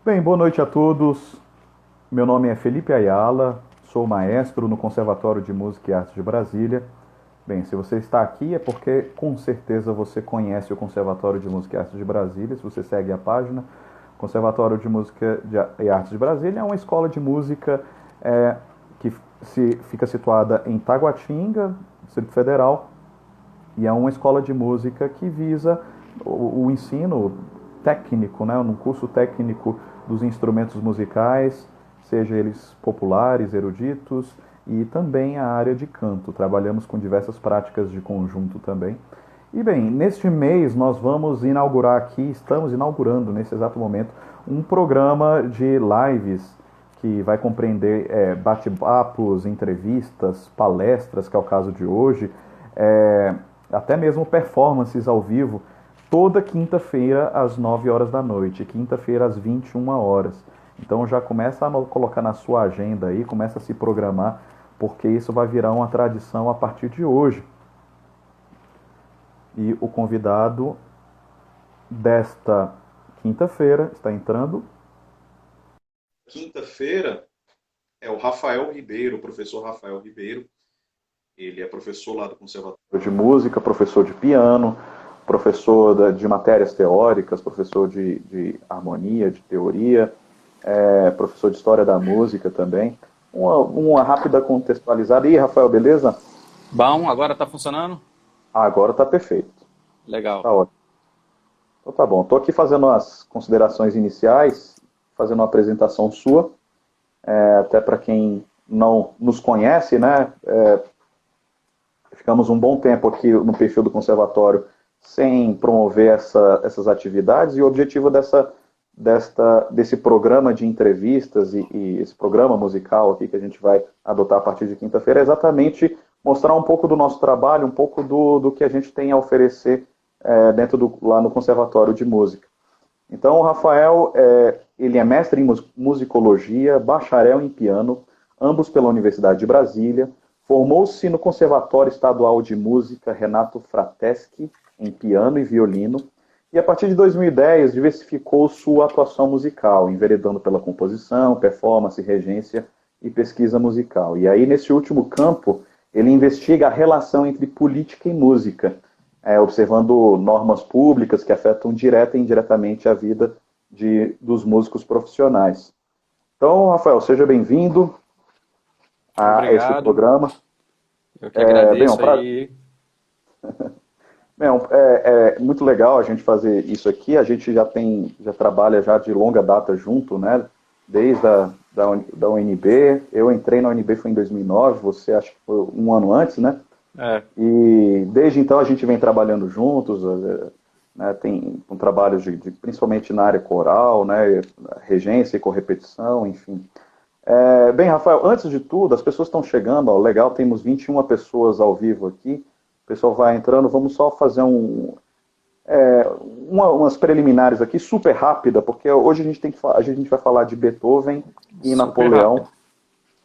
Bem, boa noite a todos. Meu nome é Felipe Ayala, sou maestro no Conservatório de Música e Artes de Brasília. Bem, se você está aqui é porque com certeza você conhece o Conservatório de Música e Artes de Brasília, se você segue a página. Conservatório de Música e Artes de Brasília é uma escola de música que fica situada em Taguatinga, Distrito Federal, e é uma escola de música que visa o ensino técnico, né, um curso técnico dos instrumentos musicais, seja eles populares, eruditos, e também a área de canto. Trabalhamos com diversas práticas de conjunto também. E bem, neste mês nós vamos inaugurar aqui, estamos inaugurando nesse exato momento, um programa de lives que vai compreender bate-papos, entrevistas, palestras, que é o caso de hoje, é, até mesmo performances ao vivo, toda quinta-feira às 9 horas da noite, quinta-feira às 21 horas. Então já começa a colocar na sua agenda aí, começa a se programar, porque isso vai virar uma tradição a partir de hoje. E o convidado desta quinta-feira está entrando. Quinta-feira é o Rafael Ribeiro, o professor Rafael Ribeiro. Ele é professor lá do Conservatório De música, professor de piano, professor de matérias teóricas, professor de harmonia, de teoria, professor de história da música também. Uma rápida contextualizada. E Rafael, beleza? Bom, agora tá funcionando? Agora está perfeito. Legal. Tá ótimo. Então tá bom. Estou aqui fazendo as considerações iniciais, fazendo uma apresentação sua, até para quem não nos conhece, né? Ficamos um bom tempo aqui no perfil do conservatório sem promover essas atividades, e o objetivo desse programa de entrevistas e esse programa musical aqui que a gente vai adotar a partir de quinta-feira é exatamente mostrar um pouco do nosso trabalho, um pouco do que a gente tem a oferecer lá no Conservatório de Música. Então, o Rafael, ele é mestre em musicologia, bacharel em piano, ambos pela Universidade de Brasília. Formou-se no Conservatório Estadual de Música Renato Frateschi, em piano e violino, e a partir de 2010 diversificou sua atuação musical, enveredando pela composição, performance, regência e pesquisa musical. E aí, nesse último campo, ele investiga a relação entre política e música, observando normas públicas que afetam direta e indiretamente a vida dos músicos profissionais. Então, Rafael, seja bem-vindo a esse Obrigado. programa. Eu que Bem, agradeço aí. é muito legal a gente fazer isso aqui. A gente já trabalha já de longa data junto, né? Desde da UNB. Eu entrei na UNB foi em 2009, você acha que foi um ano antes, né? É, E desde então a gente vem trabalhando juntos, né? Tem um trabalho principalmente na área coral, né? Regência e correpetição, enfim. Bem, Rafael, antes de tudo, as pessoas estão chegando, ó, legal, temos 21 pessoas ao vivo aqui, o pessoal vai entrando, vamos só fazer umas preliminares aqui, super rápida, porque hoje a gente vai falar de Beethoven e super Napoleão, rápido.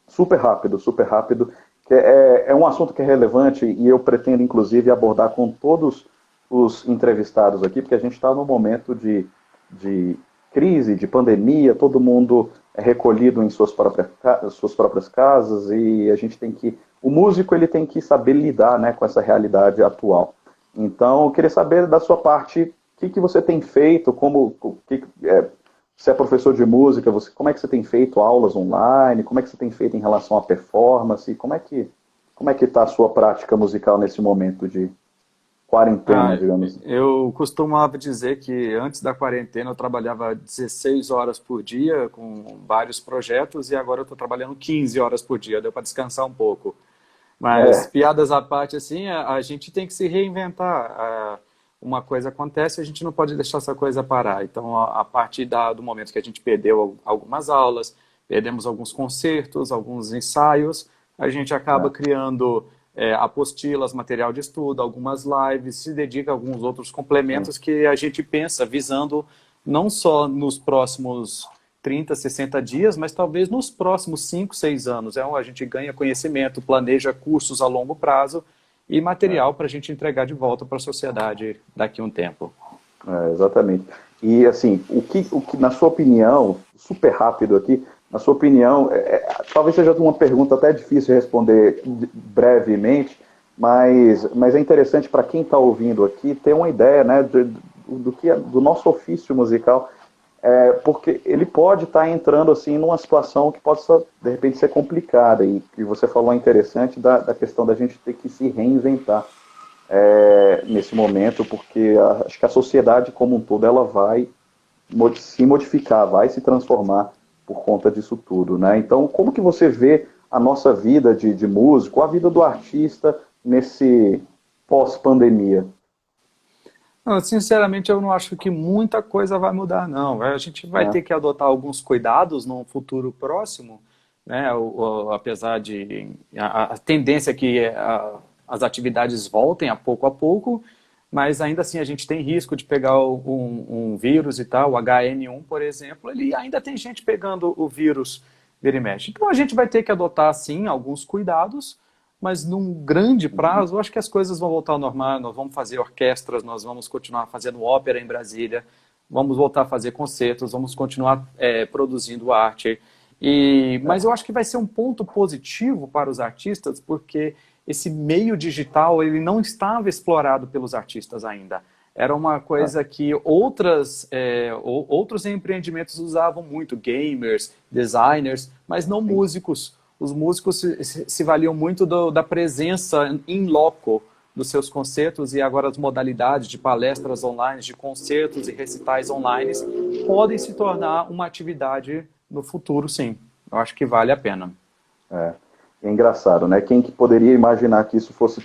super rápido, que é um assunto que é relevante e eu pretendo, inclusive, abordar com todos os entrevistados aqui, porque a gente está num momento de crise, de pandemia, todo mundo é recolhido em suas próprias casas e a gente tem que... O músico ele tem que saber lidar, né, com essa realidade atual. Então, eu queria saber da sua parte, o que você tem feito, você é professor de música, como é que você tem feito aulas online, como é que você tem feito em relação à performance, como é que está a sua prática musical nesse momento de quarentena, Ah, digamos assim? eu costumava dizer que antes da quarentena eu trabalhava 16 horas por dia com vários projetos e agora eu estou trabalhando 15 horas por dia, deu para descansar um pouco. Mas É, piadas à parte, assim, a gente tem que se reinventar. Uma coisa acontece, a gente não pode deixar essa coisa parar. Então, a partir do momento que a gente perdeu algumas aulas, perdemos alguns concertos, alguns ensaios, a gente acaba é. criando apostilas, material de estudo, algumas lives, se dedica a alguns outros Sim. complementos que a gente pensa visando não só nos próximos 30, 60 dias, mas talvez nos próximos 5, 6 anos. A gente ganha conhecimento, planeja cursos a longo prazo e É. material para a gente entregar de volta para a sociedade daqui a um tempo. Exatamente. E, assim, na sua opinião, super rápido aqui, na sua opinião, talvez seja uma pergunta até difícil de responder brevemente, mas é interessante para quem está ouvindo aqui ter uma ideia, né, do nosso ofício musical, porque ele pode estar entrando assim numa situação que possa, de repente, ser complicada, e você falou interessante da questão da gente ter que se reinventar nesse momento, porque acho que a sociedade como um todo ela vai se modificar, vai se transformar por conta disso tudo, né? Então, como que você vê a nossa vida de músico, a vida do artista nesse pós-pandemia? Não, sinceramente, eu não acho que muita coisa vai mudar, não. A gente vai Né? ter que adotar alguns cuidados no futuro próximo, né? Apesar de a tendência é que as atividades voltem a pouco, mas ainda assim a gente tem risco de pegar um vírus e tal, o HN1, por exemplo, ele ainda tem gente pegando o vírus vira e mexe. Então a gente vai ter que adotar, sim, alguns cuidados, mas num grande prazo, eu acho que as coisas vão voltar ao normal, nós vamos fazer orquestras, nós vamos continuar fazendo ópera em Brasília, vamos voltar a fazer concertos, vamos continuar produzindo arte. Mas eu acho que vai ser um ponto positivo para os artistas, porque esse meio digital ele não estava explorado pelos artistas ainda. Era uma coisa que outros empreendimentos usavam muito, gamers, designers, mas não músicos. Os músicos se valiam muito da presença in loco dos seus concertos, e agora as modalidades de palestras online, de concertos e recitais online podem se tornar uma atividade no futuro, sim. Eu acho que vale a pena. É engraçado, né? Quem que poderia imaginar que isso fosse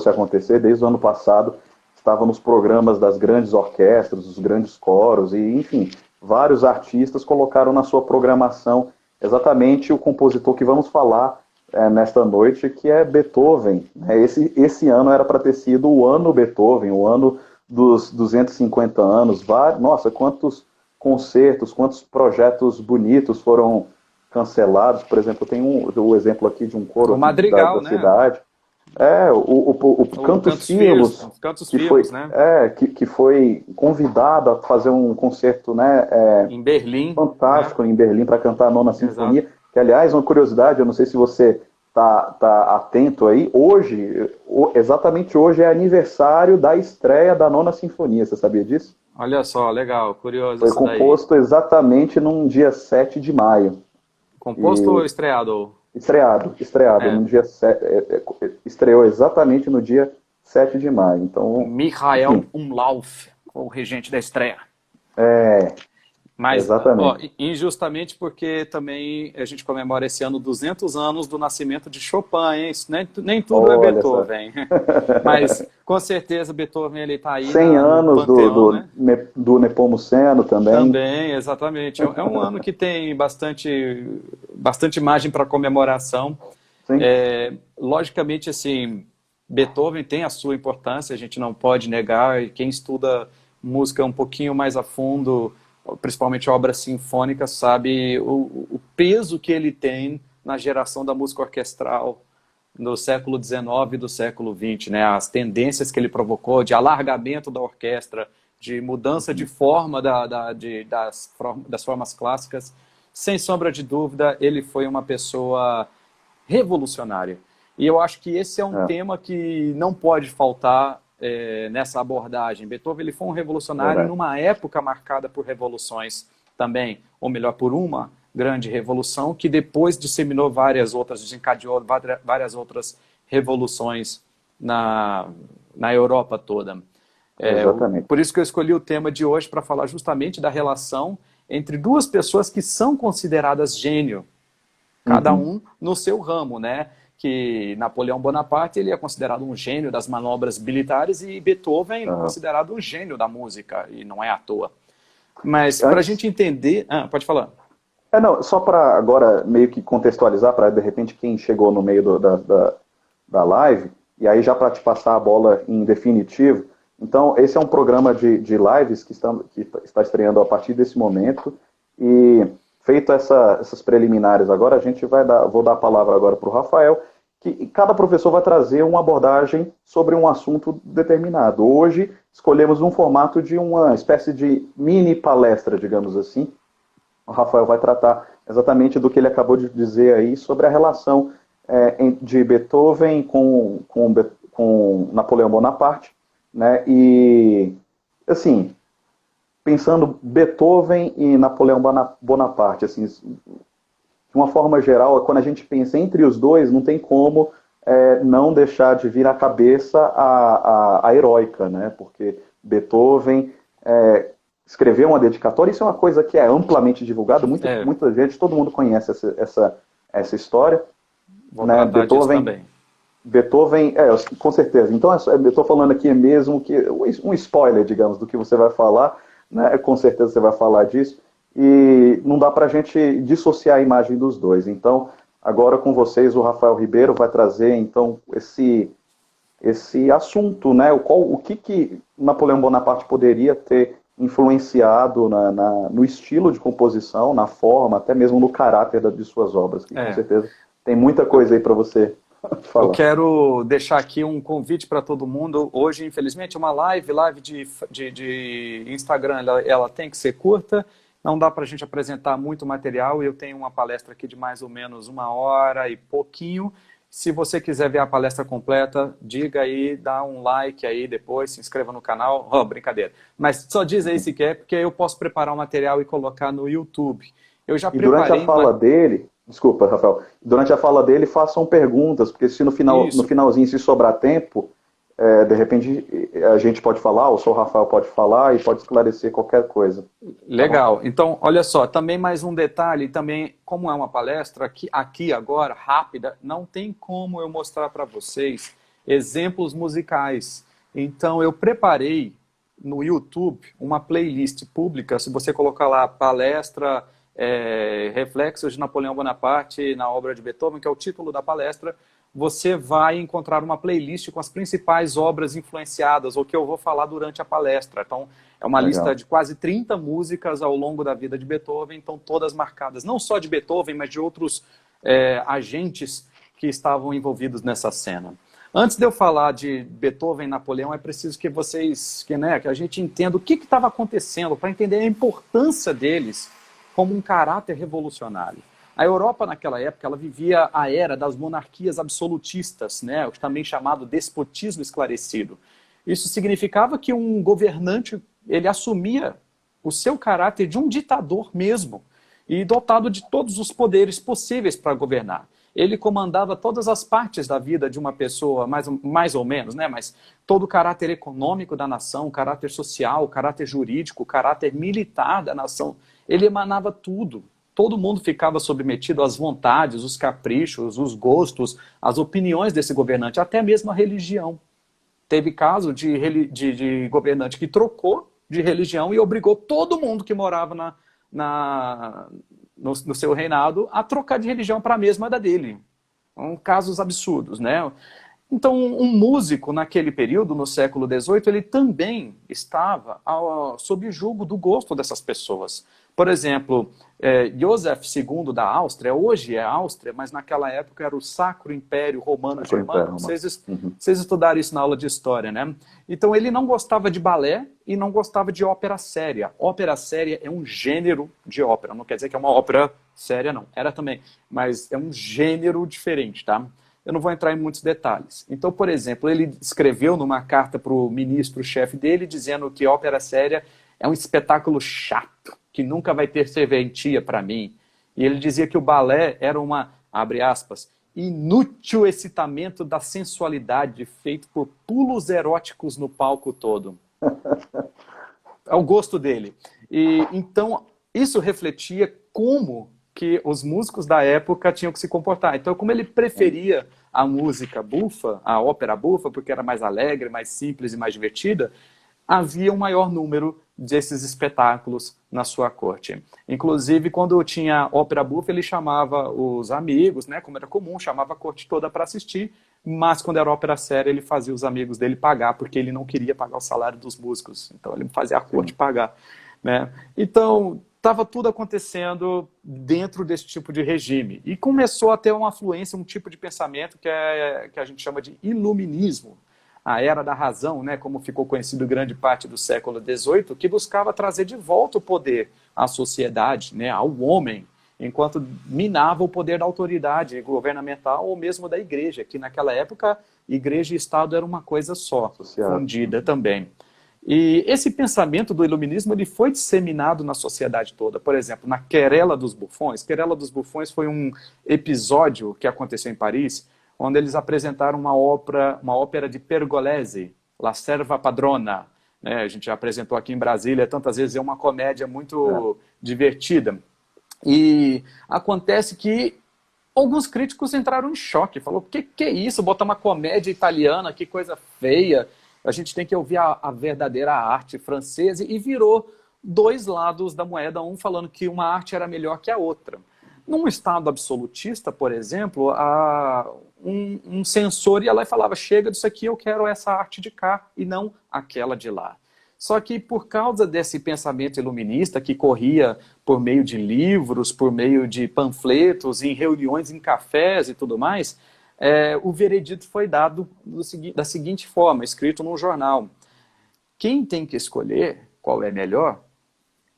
acontecer? Desde o ano passado, estava nos programas das grandes orquestras, dos grandes coros, e, enfim, vários artistas colocaram na sua programação exatamente o compositor que vamos falar nesta noite, que é Beethoven. Esse ano era para ter sido o ano Beethoven, o ano dos 250 anos. Nossa, quantos concertos, quantos projetos bonitos foram cancelados. Por exemplo, tem o exemplo aqui de um coro O Madrigal, da né? cidade. O Cantus Firmus, Cantus que foi, Firmus, né? que foi convidado a fazer um concerto, né, Em Berlim, fantástico, né? em Berlim, para cantar a Nona Exato. Sinfonia. Que, aliás, uma curiosidade, eu não sei se você tá atento aí, exatamente hoje é aniversário da estreia da Nona Sinfonia, você sabia disso? Olha só, legal, curioso Foi isso daí. composto exatamente num dia 7 de maio. Composto ou E estreado? estreado É, no dia estreou exatamente no dia 7 de maio. Então, Michael enfim, Umlauf, o regente da estreia. é, Mas, ó, exatamente. injustamente porque também a gente comemora esse ano 200 anos do nascimento de Chopin, hein? Nem tudo é Olha só. Beethoven. Mas, com certeza, Beethoven ele está aí 100 no anos panteão, né? do Nepomuceno também. Também, exatamente. É um ano que tem bastante margem para comemoração. Sim, Logicamente, assim, Beethoven tem a sua importância, a gente não pode negar, e quem estuda música um pouquinho mais a fundo, principalmente obras sinfônicas, sabe o peso que ele tem na geração da música orquestral no século XIX e do século XX, né? As tendências que ele provocou de alargamento da orquestra, de mudança de forma das formas clássicas, sem sombra de dúvida, ele foi uma pessoa revolucionária. E eu acho que esse é um é, tema que não pode faltar nessa abordagem. Beethoven ele foi um revolucionário verdade. numa época marcada por revoluções também, ou melhor, por uma grande revolução que depois disseminou várias outras, desencadeou várias outras revoluções na Europa toda. Exatamente. Por isso que eu escolhi o tema de hoje para falar justamente da relação entre duas pessoas que são consideradas gênio, cada Uhum. um no seu ramo, né? Que Napoleão Bonaparte ele é considerado um gênio das manobras militares e Beethoven Aham. considerado um gênio da música, e não é à toa. Mas para a Antes, gente entender... pode falar. não, só para agora meio que contextualizar, para de repente quem chegou no meio da live, e aí já para te passar a bola em definitivo. Então, esse é um programa de lives que está estreando a partir desse momento, e feito essas preliminares agora, vou dar a palavra agora para o Rafael, que cada professor vai trazer uma abordagem sobre um assunto determinado. Hoje, escolhemos um formato de uma espécie de mini palestra, digamos assim. O Rafael vai tratar exatamente do que ele acabou de dizer aí sobre a relação de Beethoven com Napoleão Bonaparte, né? E, assim, pensando Beethoven e Napoleão Bonaparte, assim, de uma forma geral, quando a gente pensa entre os dois, não tem como não deixar de vir à cabeça a heroica, né? Porque Beethoven escreveu uma dedicatória, isso é uma coisa que é amplamente divulgada, muita gente, todo mundo conhece essa história. Vou né? tratar disso também. Beethoven, com certeza. Então, eu estou falando aqui mesmo que um spoiler, digamos, do que você vai falar, né? Com certeza você vai falar disso, e não dá para a gente dissociar a imagem dos dois. Então, agora com vocês, o Rafael Ribeiro vai trazer, então, esse assunto, né? O que Napoleão Bonaparte poderia ter influenciado no estilo de composição, na forma, até mesmo no caráter de suas obras, que com certeza tem muita coisa aí para você falar. Eu quero deixar aqui um convite para todo mundo. Hoje, infelizmente, uma live de Instagram, ela tem que ser curta, não dá para a gente apresentar muito material, e eu tenho uma palestra aqui de mais ou menos 1h e pouquinho. Se você quiser ver a palestra completa, diga aí, dá um like aí depois, se inscreva no canal. Brincadeira. Mas só diz aí se quer, porque eu posso preparar o material e colocar no YouTube. Eu já preparei... durante a fala dele... Desculpa, Rafael. Durante a fala dele, façam perguntas, porque se no finalzinho, se sobrar tempo, de repente a gente pode falar, ou só o Rafael pode falar e pode esclarecer qualquer coisa. Legal. Então, olha só, também mais um detalhe, também, como é uma palestra, aqui agora, rápida, não tem como eu mostrar para vocês exemplos musicais. Então, eu preparei no YouTube uma playlist pública, se você colocar lá palestra... Reflexos de Napoleão Bonaparte na obra de Beethoven, que é o título da palestra, você vai encontrar uma playlist com as principais obras influenciadas, ou que eu vou falar durante a palestra. Então, é uma lista de quase 30 músicas ao longo da vida de Beethoven, então todas marcadas, não só de Beethoven, mas de outros agentes que estavam envolvidos nessa cena. Antes de eu falar de Beethoven e Napoleão, é preciso que que a gente entenda o que estava acontecendo, para entender a importância deles como um caráter revolucionário. A Europa, naquela época, ela vivia a era das monarquias absolutistas, né? Também chamado despotismo esclarecido. Isso significava que um governante, ele assumia o seu caráter de um ditador mesmo, e dotado de todos os poderes possíveis para governar. Ele comandava todas as partes da vida de uma pessoa, mais ou menos, né? Mas todo o caráter econômico da nação, o caráter social, o caráter jurídico, o caráter militar da nação, ele emanava tudo. Todo mundo ficava submetido às vontades, os caprichos, os gostos, as opiniões desse governante, até mesmo a religião. Teve caso de governante que trocou de religião e obrigou todo mundo que morava no seu reinado a trocar de religião para a mesma da dele. Casos absurdos, né? Então, um músico naquele período, no século XVIII, ele também estava sob julgo do gosto dessas pessoas. Por exemplo, Joseph II da Áustria, hoje é a Áustria, mas naquela época era o Sacro Império Romano Germânico. Vocês estudaram isso na aula de história, né? Então, ele não gostava de balé e não gostava de ópera séria. Ópera séria é um gênero de ópera, não quer dizer que é uma ópera séria, não. Era também, mas é um gênero diferente, tá? Eu não vou entrar em muitos detalhes. Então, por exemplo, ele escreveu numa carta para o ministro-chefe dele, dizendo que ópera séria é um espetáculo chato, que nunca vai ter serventia para mim. E ele dizia que o balé era uma, abre aspas, inútil excitamento da sensualidade feito por pulos eróticos no palco todo. É o gosto dele. E então, isso refletia como que os músicos da época tinham que se comportar. Então, como ele preferia a música bufa, a ópera bufa, porque era mais alegre, mais simples e mais divertida, havia um maior número desses espetáculos na sua corte. Inclusive, quando tinha ópera bufa, ele chamava os amigos, né, como era comum, chamava a corte toda para assistir, mas quando era ópera séria, ele fazia os amigos dele pagar, porque ele não queria pagar o salário dos músicos. Então, ele fazia a corte pagar, né? Então, estava tudo acontecendo dentro desse tipo de regime. E começou a ter uma afluência, um tipo de pensamento que a gente chama de iluminismo, a era da razão, né, como ficou conhecido grande parte do século XVIII, que buscava trazer de volta o poder à sociedade, né, ao homem, enquanto minava o poder da autoridade governamental ou mesmo da igreja, que naquela época igreja e Estado era uma coisa só, fundida também. E esse pensamento do iluminismo ele foi disseminado na sociedade toda. Por exemplo, na Querela dos Bufões. Querela dos Bufões foi um episódio que aconteceu em Paris, onde eles apresentaram uma ópera de Pergolesi, La Serva Padrona. Né? A gente já apresentou aqui em Brasília tantas vezes, é uma comédia muito divertida. E acontece que alguns críticos entraram em choque, falou, que é isso, botar uma comédia italiana, que coisa feia, a gente tem que ouvir a verdadeira arte francesa, e virou dois lados da moeda, um falando que uma arte era melhor que a outra. Num Estado absolutista, por exemplo, um censor ia lá e falava, chega disso aqui, eu quero essa arte de cá, e não aquela de lá. Só que por causa desse pensamento iluminista que corria por meio de livros, por meio de panfletos, em reuniões, em cafés e tudo mais, o veredito foi dado da seguinte forma, escrito num jornal. Quem tem que escolher qual é melhor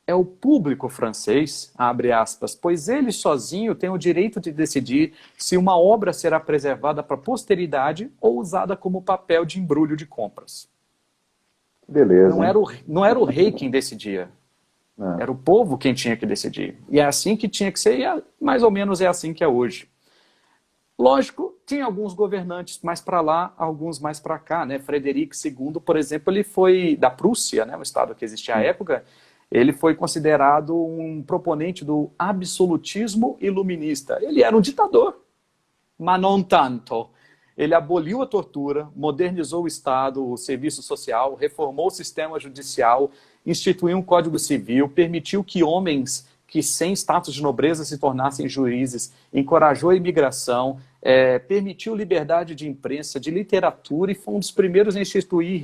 é o público francês, abre aspas, pois ele sozinho tem o direito de decidir se uma obra será preservada para a posteridade ou usada como papel de embrulho de compras. Beleza. Não era o rei quem decidia. Era o povo quem tinha que decidir. E é assim que tinha que ser, e mais ou menos é assim que é hoje. Lógico, tinha alguns governantes mais para lá, alguns mais para cá. Né? Frederico II, por exemplo, ele foi da Prússia, né? O estado que existia à época, ele foi considerado um proponente do absolutismo iluminista. Ele era um ditador, mas não tanto. Ele aboliu a tortura, modernizou o Estado, o serviço social, reformou o sistema judicial, instituiu um código civil, permitiu que homens que sem status de nobreza se tornassem juízes, encorajou a imigração, permitiu liberdade de imprensa, de literatura, e foi um dos primeiros a instituir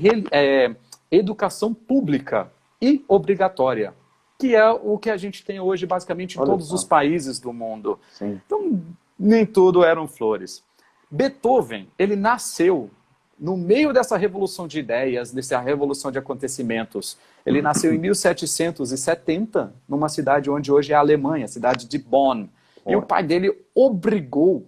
educação pública e obrigatória, que é o que a gente tem hoje basicamente em todos os países do mundo. Sim. Então, nem tudo eram flores. Beethoven, ele nasceu no meio dessa revolução de ideias, dessa revolução de acontecimentos. Ele nasceu em 1770, numa cidade onde hoje é a Alemanha, a cidade de Bonn. E o pai dele obrigou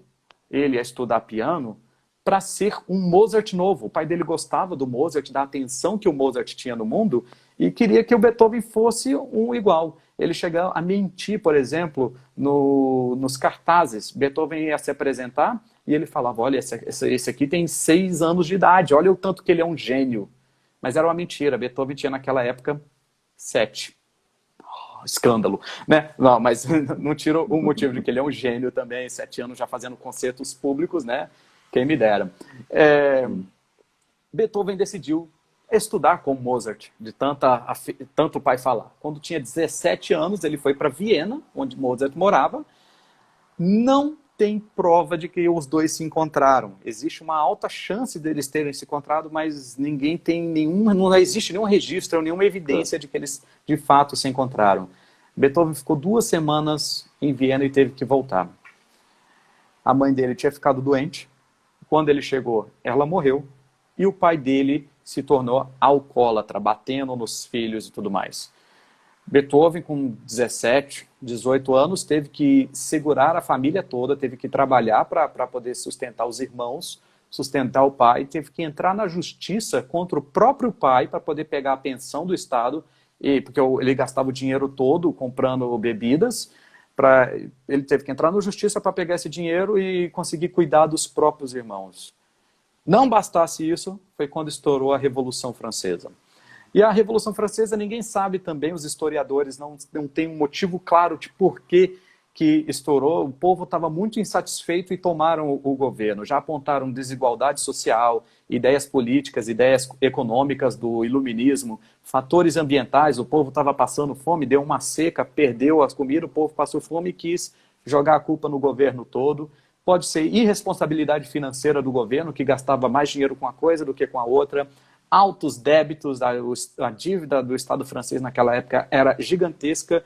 ele a estudar piano para ser um Mozart novo. O pai dele gostava do Mozart, da atenção que o Mozart tinha no mundo, e queria que o Beethoven fosse um igual. Ele chegou a mentir, por exemplo, nos cartazes. Beethoven ia se apresentar e ele falava, olha, esse aqui tem 6 anos de idade, olha o tanto que ele é um gênio. Mas era uma mentira, Beethoven tinha naquela época 7. Escândalo, né? Não, mas não tira o motivo de que ele é um gênio também, 7 anos já fazendo concertos públicos, né? Quem me dera. Beethoven decidiu estudar com Mozart, de tanto o pai falar. Quando tinha 17 anos, ele foi para Viena, onde Mozart morava. Não tem prova de que os dois se encontraram. Existe uma alta chance deles terem se encontrado, mas ninguém tem não existe nenhum registro, nenhuma evidência de que eles de fato se encontraram. Beethoven ficou 2 semanas em Viena e teve que voltar. A mãe dele tinha ficado doente. Quando ele chegou, ela morreu. E o pai dele se tornou alcoólatra, batendo nos filhos e tudo mais. Beethoven, com 17, 18 anos, teve que segurar a família toda, teve que trabalhar para poder sustentar os irmãos, sustentar o pai, teve que entrar na justiça contra o próprio pai para poder pegar a pensão do Estado, porque ele gastava o dinheiro todo comprando bebidas, ele teve que entrar na justiça para pegar esse dinheiro e conseguir cuidar dos próprios irmãos. Não bastasse isso, foi quando estourou a Revolução Francesa. E a Revolução Francesa, ninguém sabe também, os historiadores não têm um motivo claro de por que estourou. O povo estava muito insatisfeito e tomaram o governo. Já apontaram desigualdade social, ideias políticas, ideias econômicas do iluminismo, fatores ambientais. O povo estava passando fome, deu uma seca, perdeu as comidas, o povo passou fome e quis jogar a culpa no governo todo. Pode ser irresponsabilidade financeira do governo, que gastava mais dinheiro com uma coisa do que com a outra. Altos débitos, a dívida do Estado francês naquela época era gigantesca.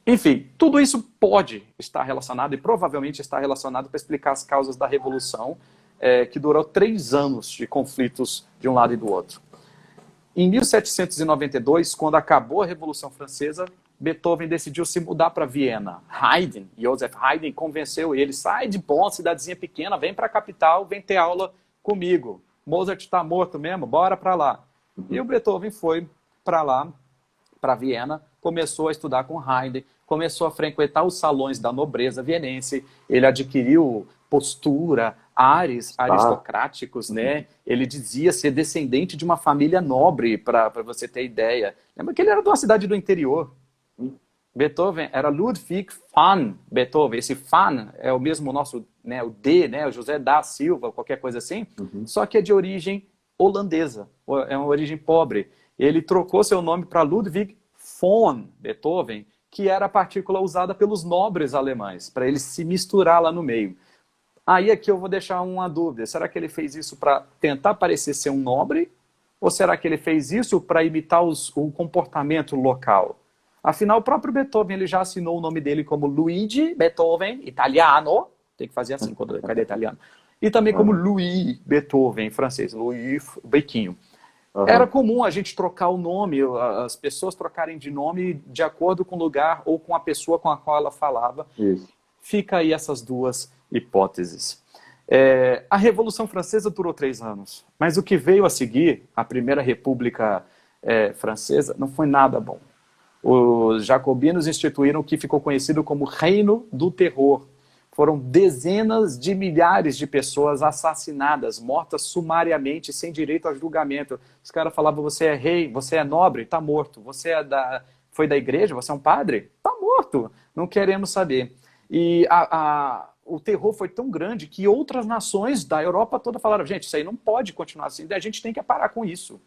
Enfim, tudo isso pode estar relacionado e provavelmente está relacionado para explicar as causas da Revolução, que durou 3 anos de conflitos de um lado e do outro. Em 1792, quando acabou a Revolução Francesa, Beethoven decidiu se mudar para Viena. Haydn, Joseph Haydn, convenceu ele: sai de Bonn, cidadezinha pequena, vem para a capital, vem ter aula comigo. Mozart está morto mesmo, bora para lá. E o Beethoven foi para lá, para Viena, começou a estudar com Haydn, começou a frequentar os salões da nobreza vienense, ele adquiriu postura, ares aristocráticos, né? Ele dizia ser descendente de uma família nobre, para você ter ideia. Lembra que ele era de uma cidade do interior. Beethoven era Ludwig van Beethoven. Esse van é o mesmo nosso, né, o D, né, o José da Silva, qualquer coisa assim, só que é de origem holandesa, é uma origem pobre. Ele trocou seu nome para Ludwig von Beethoven, que era a partícula usada pelos nobres alemães, para ele se misturar lá no meio. Aí aqui eu vou deixar uma dúvida: será que ele fez isso para tentar parecer ser um nobre? Ou será que ele fez isso para imitar o comportamento local? Afinal, o próprio Beethoven ele já assinou o nome dele como Luigi Beethoven, italiano, tem que fazer assim quando é italiano, e também como Louis Beethoven, em francês, Louis Bequinho. Era comum a gente trocar o nome, as pessoas trocarem de nome de acordo com o lugar ou com a pessoa com a qual ela falava. Isso. Fica aí essas duas hipóteses. A Revolução Francesa durou 3 anos, mas o que veio a seguir, a Primeira República Francesa, não foi nada bom. Os jacobinos instituíram o que ficou conhecido como Reino do Terror. Foram dezenas de milhares de pessoas assassinadas, mortas sumariamente, sem direito a julgamento. Os caras falavam: você é rei, você é nobre, está morto. Você foi da igreja, você é um padre? Está morto. Não queremos saber. E o terror foi tão grande que outras nações da Europa toda falaram: gente, isso aí não pode continuar assim, a gente tem que parar com isso.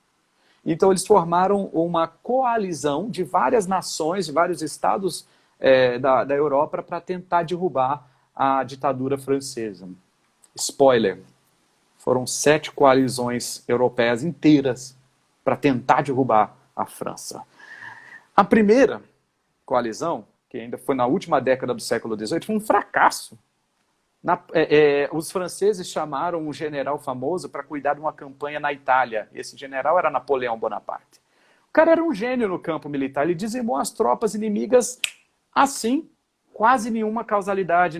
Então eles formaram uma coalizão de várias nações, de vários estados da Europa para tentar derrubar a ditadura francesa. Spoiler, foram 7 coalizões europeias inteiras para tentar derrubar a França. A primeira coalizão, que ainda foi na última década do século XVIII, foi um fracasso. Os franceses chamaram um general famoso para cuidar de uma campanha na Itália. Esse general era Napoleão Bonaparte. O cara era um gênio no campo militar. Ele dizimou as tropas inimigas assim, quase nenhuma causalidade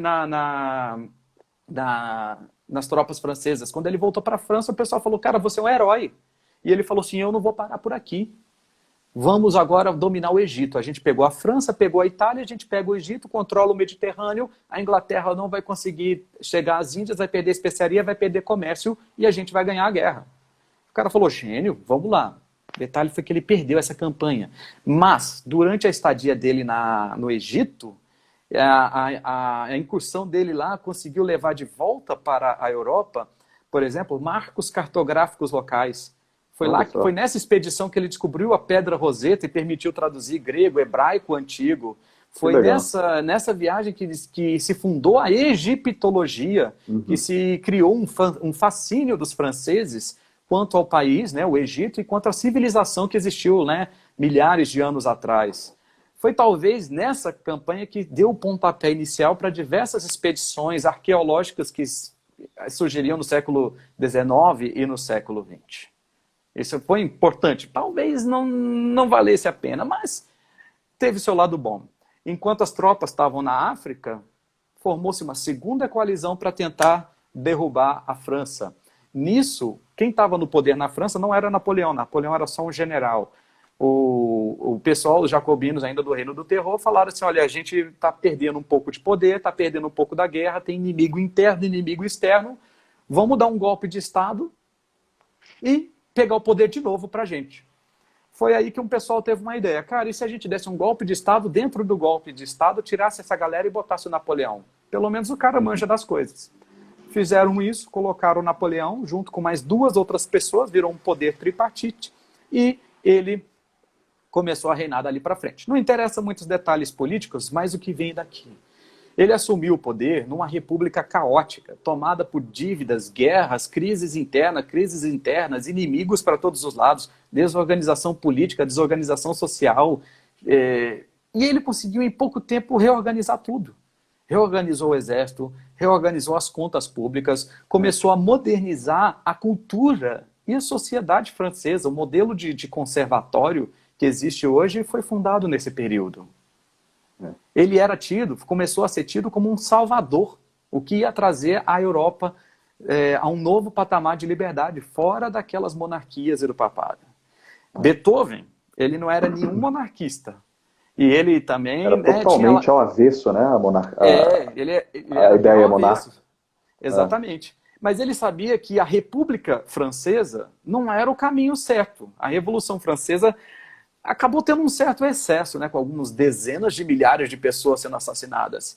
nas tropas francesas. Quando ele voltou para a França, o pessoal falou: cara, você é um herói. E ele falou assim: eu não vou parar por aqui. Vamos agora dominar o Egito. A gente pegou a França, pegou a Itália, a gente pega o Egito, controla o Mediterrâneo, a Inglaterra não vai conseguir chegar às Índias, vai perder especiaria, vai perder comércio e a gente vai ganhar a guerra. O cara falou: gênio, vamos lá. O detalhe foi que ele perdeu essa campanha. Mas, durante a estadia dele no Egito, a incursão dele lá conseguiu levar de volta para a Europa, por exemplo, marcos cartográficos locais. Foi nessa expedição que ele descobriu a Pedra Roseta e permitiu traduzir grego, hebraico, antigo. Foi nessa viagem que se fundou a egiptologia, que se criou um fascínio dos franceses quanto ao país, né, o Egito, e quanto à civilização que existiu, né, milhares de anos atrás. Foi talvez nessa campanha que deu o pontapé inicial para diversas expedições arqueológicas que surgiriam no século XIX e no século XX. Isso foi importante. Talvez não valesse a pena, mas teve seu lado bom. Enquanto as tropas estavam na África, formou-se uma segunda coalizão para tentar derrubar a França. Nisso, quem estava no poder na França não era Napoleão. Napoleão era só um general. O pessoal, os jacobinos ainda do Reino do Terror, falaram assim: olha, a gente está perdendo um pouco de poder, está perdendo um pouco da guerra, tem inimigo interno, inimigo externo, vamos dar um golpe de Estado e pegar o poder de novo para a gente. Foi aí que um pessoal teve uma ideia: cara, e se a gente desse um golpe de Estado, dentro do golpe de Estado, tirasse essa galera e botasse o Napoleão? Pelo menos o cara manja das coisas. Fizeram isso, colocaram o Napoleão junto com mais 2 outras pessoas, virou um poder tripartite, e ele começou a reinar dali para frente. Não interessa muitos detalhes políticos, mas o que vem daqui. Ele assumiu o poder numa república caótica, tomada por dívidas, guerras, crises internas, inimigos para todos os lados, desorganização política, desorganização social, E ele conseguiu, em pouco tempo, reorganizar tudo. Reorganizou o exército, reorganizou as contas públicas, começou a modernizar a cultura e a sociedade francesa. O modelo de conservatório que existe hoje foi fundado nesse período. Ele era tido, começou a ser tido como um salvador, o que ia trazer a Europa a um novo patamar de liberdade, fora daquelas monarquias e do papado. Beethoven, ele não era nenhum monarquista. E ele também... Era totalmente ao avesso, né? Ele a era ideia ao monárquica. avesso. Exatamente. Mas ele sabia que a República Francesa não era o caminho certo. A Revolução Francesa acabou tendo um certo excesso, né, com algumas dezenas de milhares de pessoas sendo assassinadas.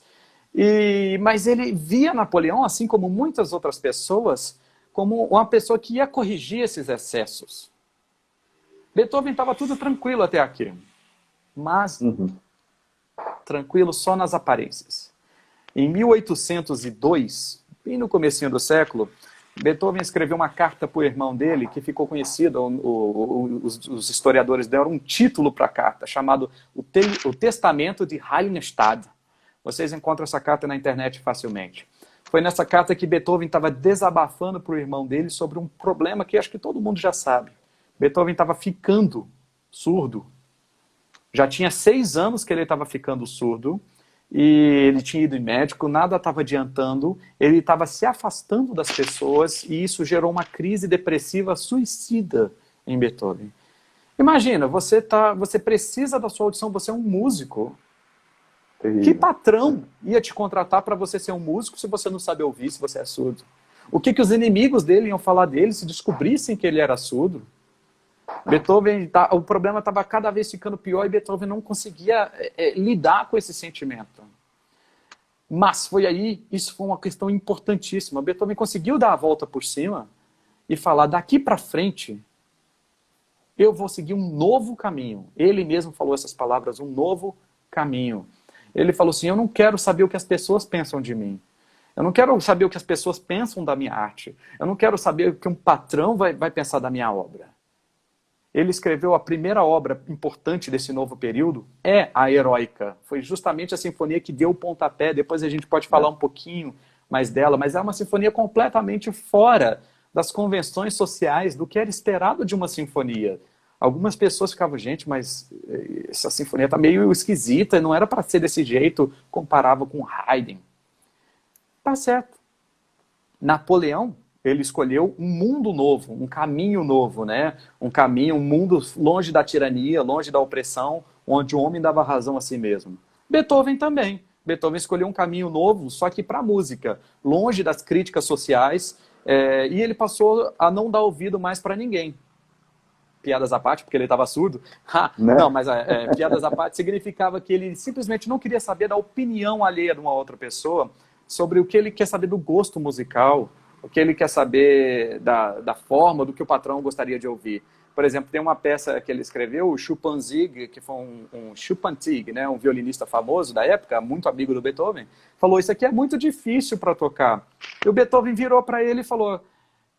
Mas ele via Napoleão, assim como muitas outras pessoas, como uma pessoa que ia corrigir esses excessos. Beethoven estava tudo tranquilo até aqui, mas tranquilo só nas aparências. Em 1802, bem no comecinho do século, Beethoven escreveu uma carta para o irmão dele, que ficou conhecida, os historiadores deram um título para a carta, chamado O Testamento de Heiligenstadt. Vocês encontram essa carta na internet facilmente. Foi nessa carta que Beethoven estava desabafando para o irmão dele sobre um problema que acho que todo mundo já sabe. Beethoven estava ficando surdo. Já tinha 6 anos que ele estava ficando surdo, e ele tinha ido em médico, nada estava adiantando, ele estava se afastando das pessoas, e isso gerou uma crise depressiva suicida em Beethoven. Imagina, você precisa da sua audição, você é um músico. Terrível. Que patrão ia te contratar para você ser um músico se você não sabe ouvir, se você é surdo? O que os inimigos dele iam falar dele se descobrissem que ele era surdo? Beethoven, o problema estava cada vez ficando pior e Beethoven não conseguia lidar com esse sentimento. Mas foi aí, isso foi uma questão importantíssima. Beethoven conseguiu dar a volta por cima e falar, daqui para frente, eu vou seguir um novo caminho. Ele mesmo falou essas palavras, um novo caminho. Ele falou assim, eu não quero saber o que as pessoas pensam de mim. Eu não quero saber o que as pessoas pensam da minha arte. Eu não quero saber o que um patrão vai pensar da minha obra. Ele escreveu a primeira obra importante desse novo período, a Heroica. Foi justamente a sinfonia que deu o pontapé, depois a gente pode falar um pouquinho mais dela, mas é uma sinfonia completamente fora das convenções sociais, do que era esperado de uma sinfonia. Algumas pessoas ficavam, gente, mas essa sinfonia está meio esquisita, não era para ser desse jeito, comparava com Haydn. Tá certo. Napoleão, ele escolheu um mundo novo, um caminho novo, né? Um mundo longe da tirania, longe da opressão, onde o homem dava razão a si mesmo. Beethoven também. Beethoven escolheu um caminho novo, só que para a música, longe das críticas sociais, e ele passou a não dar ouvido mais para ninguém. Piadas à parte, porque ele estava surdo. Né? Não, mas piadas à parte significava que ele simplesmente não queria saber da opinião alheia de uma outra pessoa sobre o que ele quer saber do gosto musical, o que ele quer saber da forma, do que o patrão gostaria de ouvir. Por exemplo, tem uma peça que ele escreveu, o Schuppanzig, que foi um Schuppanzig, né, um violinista famoso da época, muito amigo do Beethoven, falou, isso aqui é muito difícil para tocar. E o Beethoven virou para ele e falou,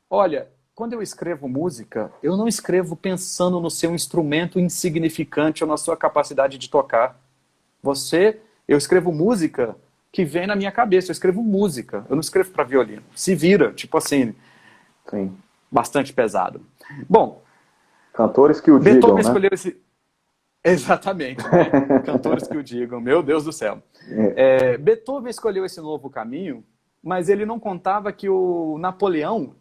olha, quando eu escrevo música, eu não escrevo pensando no seu instrumento insignificante ou na sua capacidade de tocar. Eu escrevo música que vem na minha cabeça, eu escrevo música, eu não escrevo para violino. Se vira, tipo assim, Sim. Bastante pesado. Bom, cantores que o digam, Beethoven né? escolheu esse... Exatamente, né? Cantores que o digam, meu Deus do céu. Beethoven escolheu esse novo caminho, mas ele não contava que o Napoleão,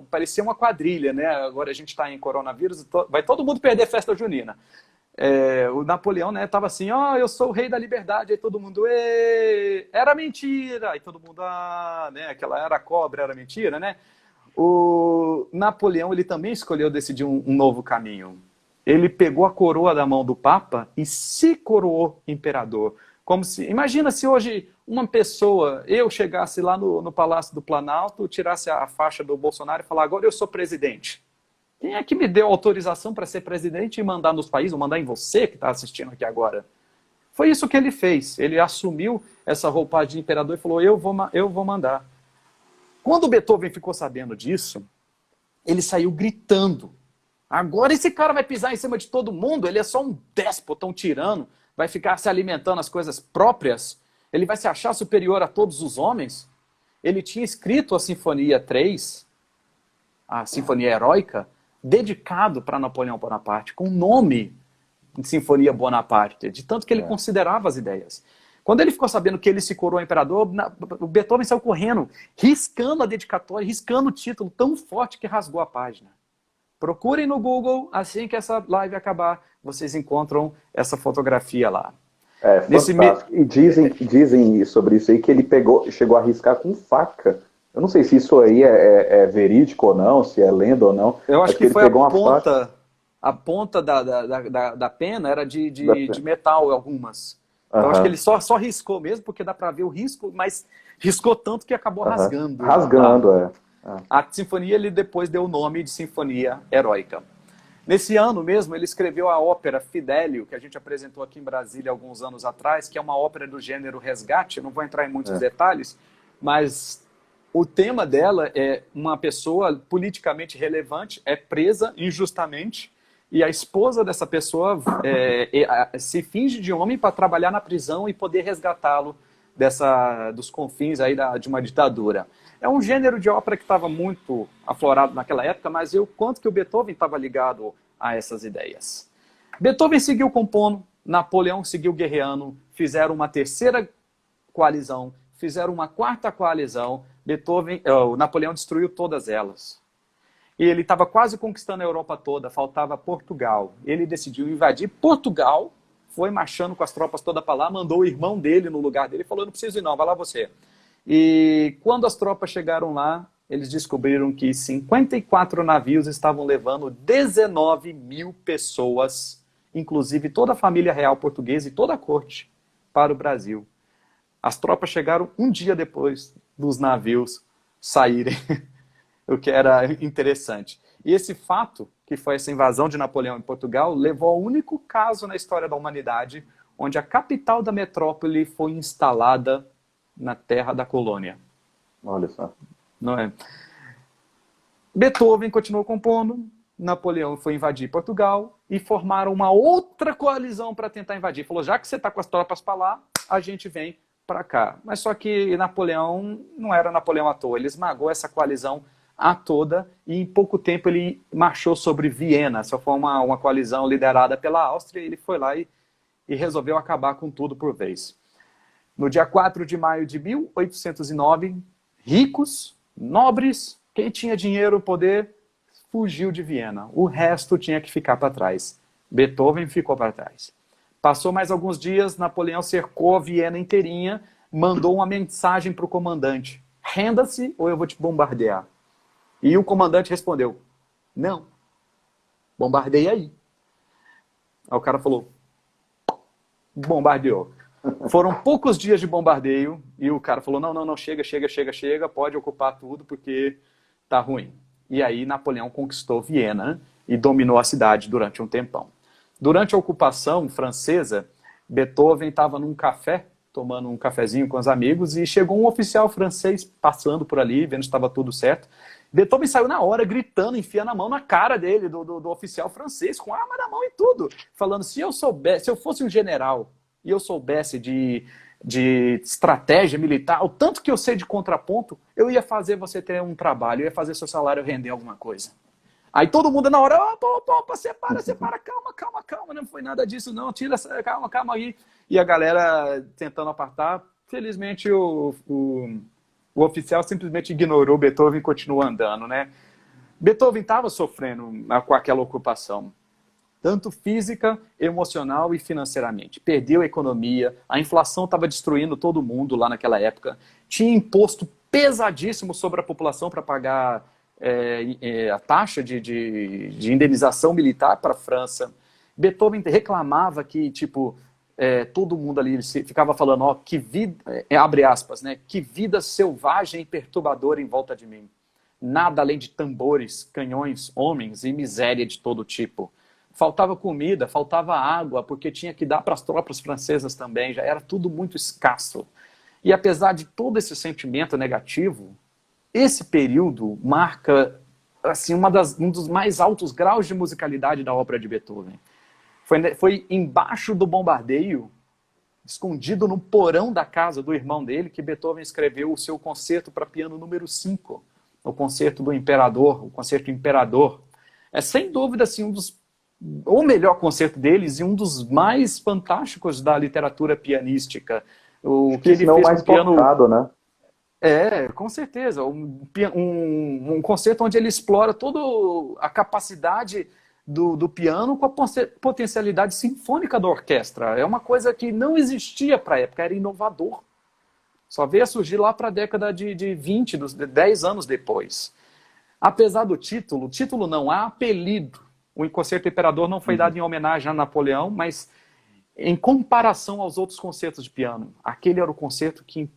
parecia uma quadrilha, né? Agora a gente está em coronavírus, vai todo mundo perder a festa junina. O Napoleão, né, tava assim, eu sou o rei da liberdade, aí todo mundo, era mentira, aí todo mundo, né, aquela era cobra, era mentira, né? O Napoleão, ele também escolheu decidir um novo caminho. Ele pegou a coroa da mão do Papa e se coroou imperador. Imagina se hoje uma pessoa, eu chegasse lá no Palácio do Planalto, tirasse a faixa do Bolsonaro e falar, agora eu sou presidente. Quem é que me deu autorização para ser presidente e mandar nos países, ou mandar em você que está assistindo aqui agora? Foi isso que ele fez. Ele assumiu essa roupagem de imperador e falou, eu vou mandar. Quando Beethoven ficou sabendo disso, ele saiu gritando. Agora esse cara vai pisar em cima de todo mundo, ele é só um déspota, um tirano. vai ficar se alimentando as coisas próprias, ele vai se achar superior a todos os homens. Ele tinha escrito a Sinfonia 3, a Sinfonia Heróica, dedicado para Napoleão Bonaparte, com o nome de Sinfonia Bonaparte, de tanto que ele considerava as ideias. Quando ele ficou sabendo que ele se coroou imperador, o Beethoven saiu correndo, riscando a dedicatória, riscando o título tão forte que rasgou a página. Procurem no Google, assim que essa live acabar, vocês encontram essa fotografia lá. Fantástico. E dizem sobre isso aí que ele chegou a riscar com faca. Eu não sei se isso aí é verídico ou não, se é lenda ou não. Eu acho que foi a ponta da pena era de metal, algumas. Então acho que ele só riscou mesmo, porque dá para ver o risco, mas riscou tanto que acabou rasgando. Rasgando, A sinfonia ele depois deu o nome de Sinfonia Heróica. Nesse ano mesmo, ele escreveu a ópera Fidelio, que a gente apresentou aqui em Brasília alguns anos atrás, que é uma ópera do gênero resgate. Eu não vou entrar em muitos detalhes, mas o tema dela é uma pessoa politicamente relevante, é presa injustamente, e a esposa dessa pessoa se finge de homem para trabalhar na prisão e poder resgatá-lo dos confins aí de uma ditadura. É um gênero de ópera que estava muito aflorado naquela época, mas o quanto que o Beethoven estava ligado a essas ideias. Beethoven seguiu compondo, Napoleão seguiu guerreando, fizeram uma terceira coalizão, fizeram uma quarta coalizão, Napoleão destruiu todas elas. E ele estava quase conquistando a Europa toda, faltava Portugal. Ele decidiu invadir Portugal, foi marchando com as tropas todas para lá, mandou o irmão dele no lugar dele, falou, não preciso ir não, vai lá você. E quando as tropas chegaram lá, eles descobriram que 54 navios estavam levando 19 mil pessoas, inclusive toda a família real portuguesa e toda a corte, para o Brasil. As tropas chegaram um dia depois dos navios saírem, o que era interessante. E esse fato, que foi essa invasão de Napoleão em Portugal, levou ao único caso na história da humanidade onde a capital da metrópole foi instalada na terra da colônia. Olha só. Não é? Beethoven continuou compondo, Napoleão foi invadir Portugal e formaram uma outra coalizão para tentar invadir. Falou, já que você está com as tropas para lá, a gente vem para cá. Mas só que Napoleão não era Napoleão à toa, ele esmagou essa coalizão a toda e em pouco tempo ele marchou sobre Viena. Só foi uma coalizão liderada pela Áustria e ele foi lá e resolveu acabar com tudo por vez. No dia 4 de maio de 1809, ricos, nobres, quem tinha dinheiro, poder, fugiu de Viena. O resto tinha que ficar para trás. Beethoven ficou para trás. Passou mais alguns dias, Napoleão cercou a Viena inteirinha, mandou uma mensagem para o comandante. Renda-se ou eu vou te bombardear. E o comandante respondeu, não, bombardeia aí. Aí o cara falou, bombardeou. Foram poucos dias de bombardeio e o cara falou, não, chega, pode ocupar tudo porque tá ruim. E aí Napoleão conquistou Viena e dominou a cidade durante um tempão. Durante a ocupação francesa, Beethoven estava num café, tomando um cafezinho com os amigos, e chegou um oficial francês passando por ali, vendo se estava tudo certo. Beethoven saiu na hora, gritando, enfiando a mão na cara dele, do oficial francês, com arma na mão e tudo, falando, se eu fosse um general e eu soubesse de estratégia militar, o tanto que eu sei de contraponto, eu ia fazer você ter um trabalho, eu ia fazer seu salário render alguma coisa. Aí todo mundo na hora, opa, separa, calma, não foi nada disso não, tira essa, calma aí. E a galera tentando apartar, felizmente o oficial simplesmente ignorou Beethoven e continuou andando, né? Beethoven estava sofrendo com aquela ocupação, tanto física, emocional e financeiramente. Perdeu a economia, a inflação estava destruindo todo mundo lá naquela época, tinha imposto pesadíssimo sobre a população para pagar a taxa de indenização militar para a França. Beethoven reclamava que, todo mundo ali ficava falando, que vida, abre aspas, né? Que vida selvagem e perturbadora em volta de mim. Nada além de tambores, canhões, homens e miséria de todo tipo. Faltava comida, faltava água, porque tinha que dar para as tropas francesas também, já era tudo muito escasso. E apesar de todo esse sentimento negativo, esse período marca assim, um dos mais altos graus de musicalidade da ópera de Beethoven. Foi embaixo do bombardeio, escondido no porão da casa do irmão dele, que Beethoven escreveu o seu concerto para piano número 5, o concerto do Imperador, o concerto Imperador. É sem dúvida assim, o melhor concerto deles e um dos mais fantásticos da literatura pianística. O que ele fez mais com piano tocado, né? com certeza. Um concerto onde ele explora toda a capacidade do piano com a potencialidade sinfônica da orquestra. É uma coisa que não existia para a época, era inovador. Só veio a surgir lá para a década de 20, 10 anos depois. Apesar do título, título não, há apelido. O Concerto Imperador não foi dado em homenagem a Napoleão, mas em comparação aos outros concertos de piano. Aquele era o concerto que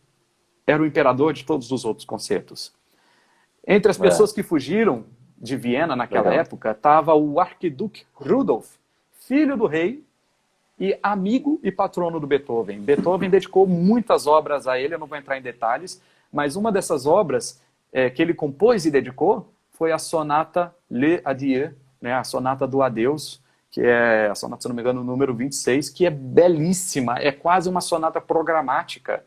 era o imperador de todos os outros concertos. Entre as pessoas que fugiram de Viena naquela época, estava o arquiduque Rudolf, filho do rei e amigo e patrono do Beethoven. Beethoven dedicou muitas obras a ele, eu não vou entrar em detalhes, mas uma dessas obras que ele compôs e dedicou foi a sonata Le Adieu, né, a sonata do adeus, que é a sonata, se não me engano, número 26, que é belíssima, é quase uma sonata programática.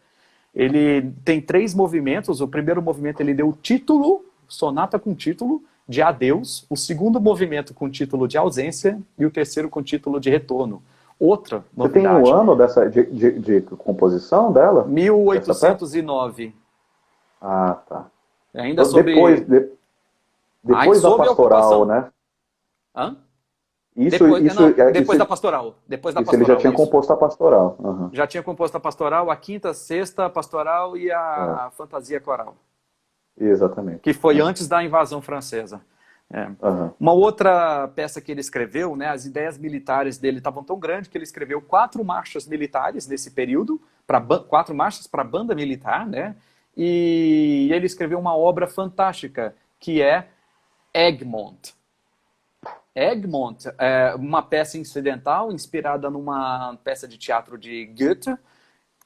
Ele tem 3 movimentos. O primeiro movimento ele deu o título, sonata com título de adeus, o segundo movimento com título de ausência e o terceiro com título de retorno. Outra novidade. Você tem o ano de composição dela? 1809. Ah, tá. Ainda sobre... Depois da pastoral, né? Hã? Depois da pastoral. Depois da isso pastoral, ele já tinha composto a pastoral. Uhum. Já tinha composto a pastoral, a quinta, sexta pastoral e a fantasia coral. Exatamente. Que foi antes da invasão francesa. Uma outra peça que ele escreveu, né, as ideias militares dele estavam tão grandes que ele escreveu 4 marchas militares nesse período, 4 marchas para a banda militar, né? E ele escreveu uma obra fantástica, que é Egmont. Egmont é uma peça incidental inspirada numa peça de teatro de Goethe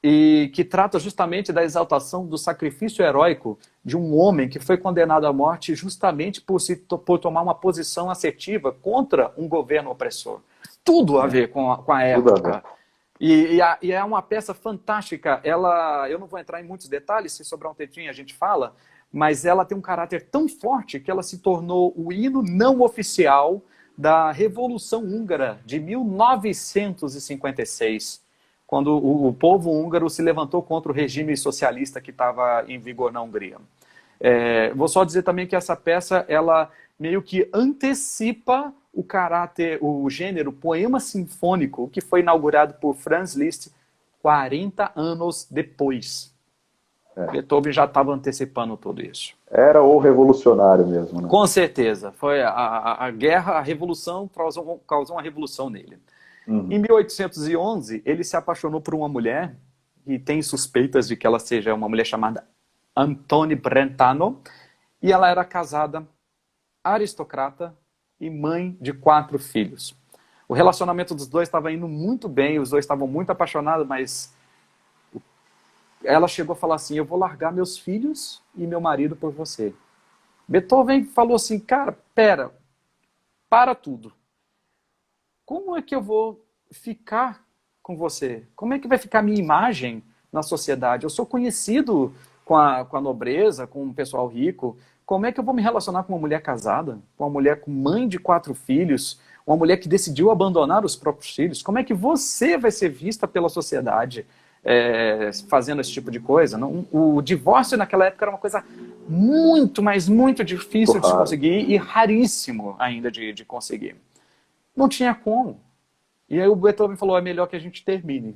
e que trata justamente da exaltação do sacrifício heróico de um homem que foi condenado à morte justamente por tomar uma posição assertiva contra um governo opressor. Tudo a ver com a época. E é uma peça fantástica. Eu não vou entrar em muitos detalhes, se sobrar um tempinho a gente fala, mas ela tem um caráter tão forte que ela se tornou o hino não oficial da Revolução Húngara de 1956, quando o povo húngaro se levantou contra o regime socialista que estava em vigor na Hungria. Vou só dizer também que essa peça, ela meio que antecipa o gênero poema sinfônico, que foi inaugurado por Franz Liszt 40 anos depois. Beethoven já estava antecipando tudo isso. Era o revolucionário mesmo, né? Com certeza. Foi a guerra, a revolução causou uma revolução nele. Em 1811, ele se apaixonou por uma mulher, e tem suspeitas de que ela seja uma mulher chamada Antoni Brentano, e ela era casada, aristocrata e mãe de 4 filhos. O relacionamento dos dois estava indo muito bem, os dois estavam muito apaixonados, mas ela chegou a falar assim: eu vou largar meus filhos e meu marido por você. Beethoven falou assim: cara, para tudo. Como é que eu vou ficar com você? Como é que vai ficar a minha imagem na sociedade? Eu sou conhecido com a nobreza, com o pessoal rico. Como é que eu vou me relacionar com uma mulher casada? Com uma mulher com mãe de 4 filhos? Uma mulher que decidiu abandonar os próprios filhos? Como é que você vai ser vista pela sociedade fazendo esse tipo de coisa? Não, o divórcio naquela época era uma coisa muito, mas muito difícil de se conseguir e raríssimo ainda de conseguir. Não tinha como. E aí o Beethoven falou: é melhor que a gente termine.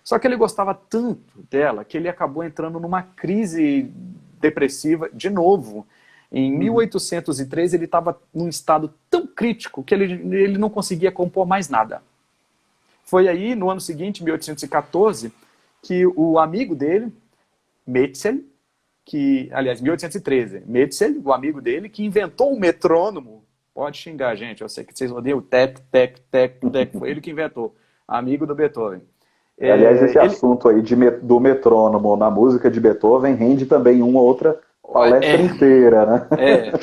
Só que ele gostava tanto dela que ele acabou entrando numa crise depressiva de novo. Em 1813 ele estava num estado tão crítico que ele não conseguia compor mais nada. Foi aí, no ano seguinte, 1814, que o amigo dele, Metzel, aliás, 1813, Metzel, o amigo dele, que inventou o metrônomo. Pode xingar, gente, eu sei que vocês odeiam o tec, tec, tec, tec, foi ele que inventou, amigo do Beethoven. Aliás, esse assunto aí do metrônomo na música de Beethoven rende também uma outra palestra inteira, né?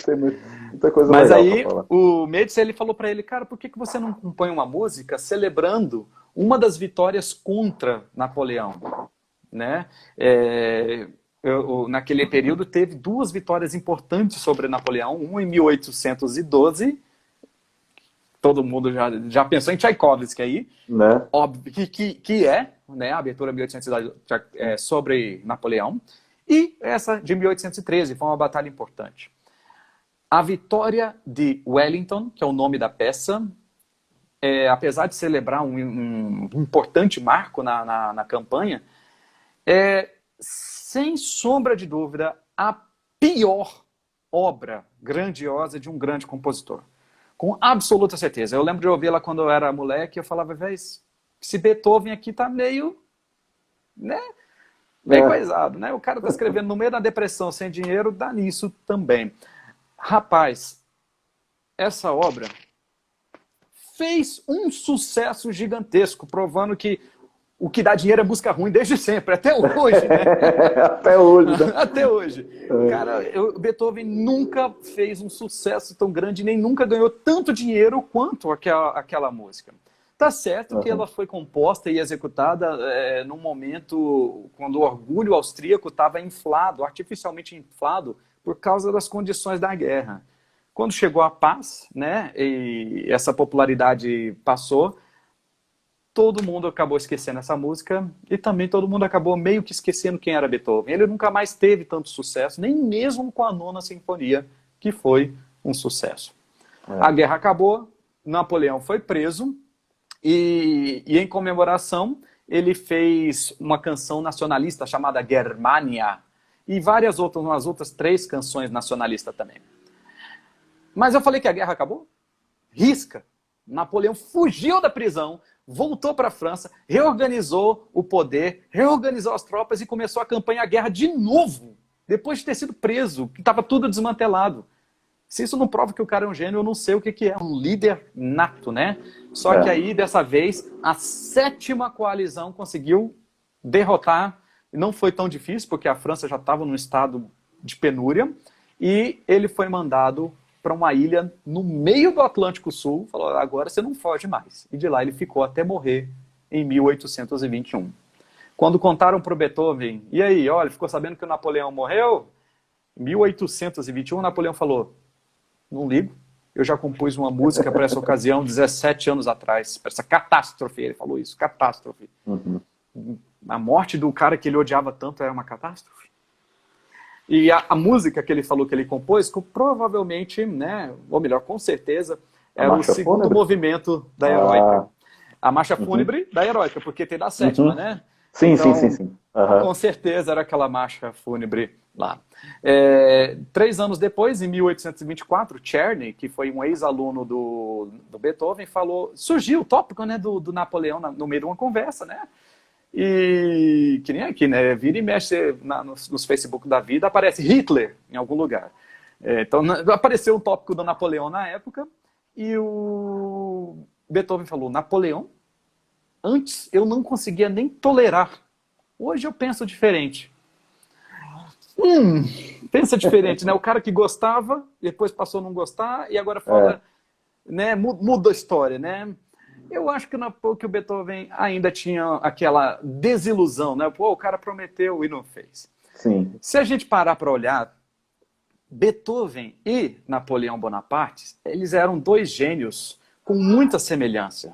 Tem muita coisa Mas legal aí pra falar. o Médici ele falou para ele, cara, por que você não compõe uma música celebrando uma das vitórias contra Napoleão, né? Naquele período teve duas vitórias importantes sobre Napoleão, uma em 1812, todo mundo já pensou em Tchaikovsky aí, Né? óbvio que é, né, a abertura de 1812 sobre Napoleão, e essa de 1813 foi uma batalha importante. A vitória de Wellington, que é o nome da peça, apesar de celebrar um importante marco na campanha, sem sombra de dúvida, a pior obra grandiosa de um grande compositor. Com absoluta certeza. Eu lembro de ouvi-la quando eu era moleque e eu falava, velho, esse Beethoven aqui tá meio, né, meio coisado, né? O cara tá escrevendo no meio da depressão, sem dinheiro, dá nisso também. Rapaz, essa obra fez um sucesso gigantesco, provando que o que dá dinheiro é música ruim desde sempre, até hoje, né? Até hoje, né? Até hoje. Cara, Beethoven nunca fez um sucesso tão grande, nem nunca ganhou tanto dinheiro quanto aquela música. Tá certo que ela foi composta e executada num momento quando o orgulho austríaco estava inflado, artificialmente inflado, por causa das condições da guerra. Quando chegou a paz, né, e essa popularidade passou, todo mundo acabou esquecendo essa música e também todo mundo acabou meio que esquecendo quem era Beethoven. Ele nunca mais teve tanto sucesso, nem mesmo com a Nona Sinfonia, que foi um sucesso. A guerra acabou, Napoleão foi preso e em comemoração ele fez uma canção nacionalista chamada Germania e umas outras 3 canções nacionalistas também. Mas eu falei que a guerra acabou? Risca. Napoleão fugiu da prisão, voltou para a França, reorganizou o poder, reorganizou as tropas e começou a campanha à guerra de novo, depois de ter sido preso, que estava tudo desmantelado. Se isso não prova que o cara é um gênio, eu não sei o que é. Um líder nato, né? Só que aí, dessa vez, a 7ª coalizão conseguiu derrotar. Não foi tão difícil, porque a França já estava num estado de penúria. E ele foi mandado para uma ilha no meio do Atlântico Sul. Falou, agora você não foge mais. E de lá ele ficou até morrer em 1821. Quando contaram para o Beethoven, e aí, olha, ficou sabendo que o Napoleão morreu? Em 1821, Napoleão falou, não ligo, eu já compus uma música para essa ocasião 17 anos atrás, para essa catástrofe, ele falou isso, catástrofe. A morte do cara que ele odiava tanto era uma catástrofe. E a música que ele falou que ele compôs, provavelmente, né, ou melhor, com certeza, era o segundo movimento da Heroica. A marcha fúnebre da Heroica, porque tem da 7ª, né? Sim, então, sim. Com certeza era aquela marcha fúnebre lá. 3 anos depois, em 1824, Czerny, que foi um ex-aluno do Beethoven, surgiu o tópico, né, do Napoleão no meio de uma conversa, né? E que nem aqui, né? Vira e mexe nos Facebook da vida, aparece Hitler em algum lugar. Então apareceu um tópico do Napoleão na época e o Beethoven falou, Napoleão? Antes eu não conseguia nem tolerar. Hoje eu penso diferente. Pensa diferente, né? O cara que gostava, depois passou a não gostar e agora fala, né? Muda a história, né? Eu acho que o Beethoven ainda tinha aquela desilusão, né? Pô, o cara prometeu e não fez. Sim. Se a gente parar para olhar, Beethoven e Napoleão Bonaparte, eles eram 2 gênios com muita semelhança.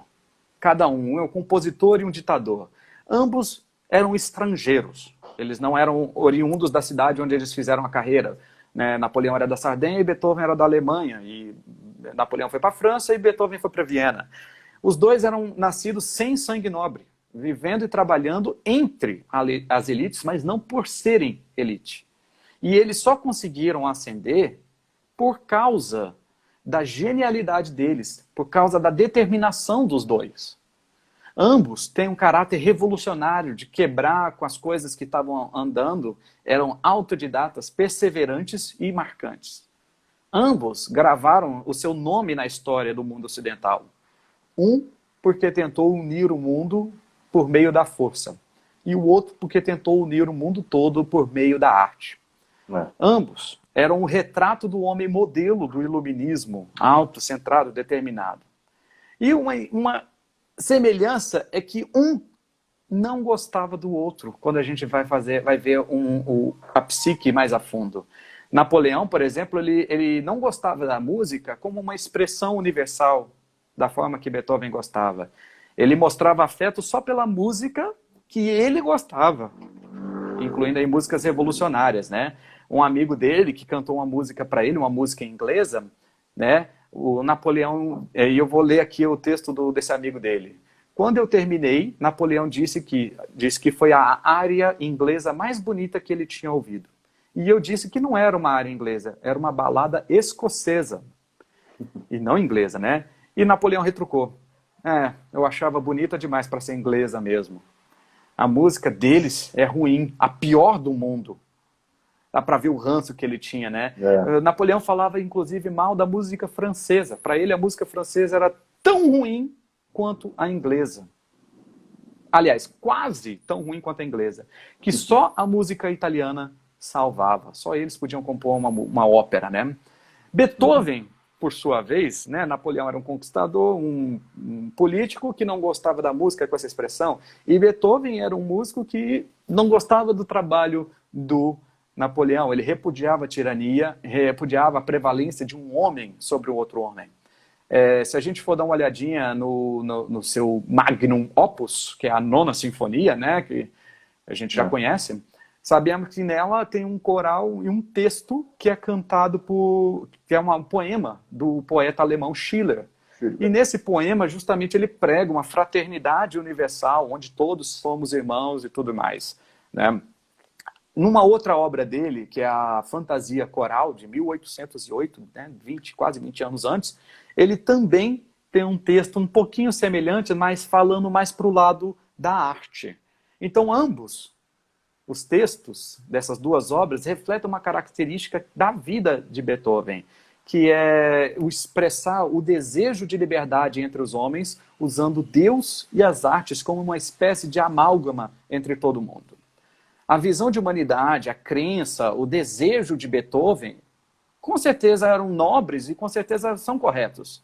Cada um compositor e um ditador. Ambos eram estrangeiros. Eles não eram oriundos da cidade onde eles fizeram a carreira. Né? Napoleão era da Sardenha e Beethoven era da Alemanha. E Napoleão foi para a França e Beethoven foi para Viena. Os 2 eram nascidos sem sangue nobre, vivendo e trabalhando entre as elites, mas não por serem elite. E eles só conseguiram ascender por causa da genialidade deles, por causa da determinação dos 2. Ambos têm um caráter revolucionário de quebrar com as coisas que estavam andando, eram autodidatas, perseverantes e marcantes. Ambos gravaram o seu nome na história do mundo ocidental. Um porque tentou unir o mundo por meio da força, e o outro porque tentou unir o mundo todo por meio da arte. Ambos eram o retrato do homem modelo do iluminismo, autocentrado, determinado. E uma semelhança é que um não gostava do outro, quando a gente vai ver a psique mais a fundo. Napoleão, por exemplo, ele não gostava da música como uma expressão universal, da forma que Beethoven gostava. Ele mostrava afeto só pela música que ele gostava, incluindo aí músicas revolucionárias, né? Um amigo dele que cantou uma música para ele, uma música inglesa, né? O Napoleão, e eu vou ler aqui o texto desse amigo dele. Quando eu terminei, Napoleão disse que foi a área inglesa mais bonita que ele tinha ouvido. E eu disse que não era uma área inglesa, era uma balada escocesa. E não inglesa, né? E Napoleão retrucou. Eu achava bonita demais para ser inglesa mesmo. A música deles é ruim, a pior do mundo. Dá para ver o ranço que ele tinha, né? Napoleão falava, inclusive, mal da música francesa. Para ele, a música francesa era tão ruim quanto a inglesa. Aliás, quase tão ruim quanto a inglesa. Que só a música italiana salvava. Só eles podiam compor uma ópera, né? Beethoven, por sua vez, né? Napoleão era um conquistador, um político que não gostava da música com essa expressão. E Beethoven era um músico que não gostava do trabalho do Napoleão. Ele repudiava a tirania, repudiava a prevalência de um homem sobre o outro homem. Se a gente for dar uma olhadinha no seu magnum opus, que é a Nona Sinfonia, né, que a gente já conhece, sabemos que nela tem um coral e um texto que é cantado que é um poema do poeta alemão Schiller. E nesse poema, justamente, ele prega uma fraternidade universal, onde todos somos irmãos e tudo mais, né? Numa outra obra dele, que é a Fantasia Coral, de 1808, né, quase 20 anos antes, ele também tem um texto um pouquinho semelhante, mas falando mais para o lado da arte. Então, ambos os textos dessas duas obras refletem uma característica da vida de Beethoven, que é o expressar o desejo de liberdade entre os homens, usando Deus e as artes como uma espécie de amálgama entre todo mundo. A visão de humanidade, a crença, o desejo de Beethoven, com certeza eram nobres e com certeza são corretos.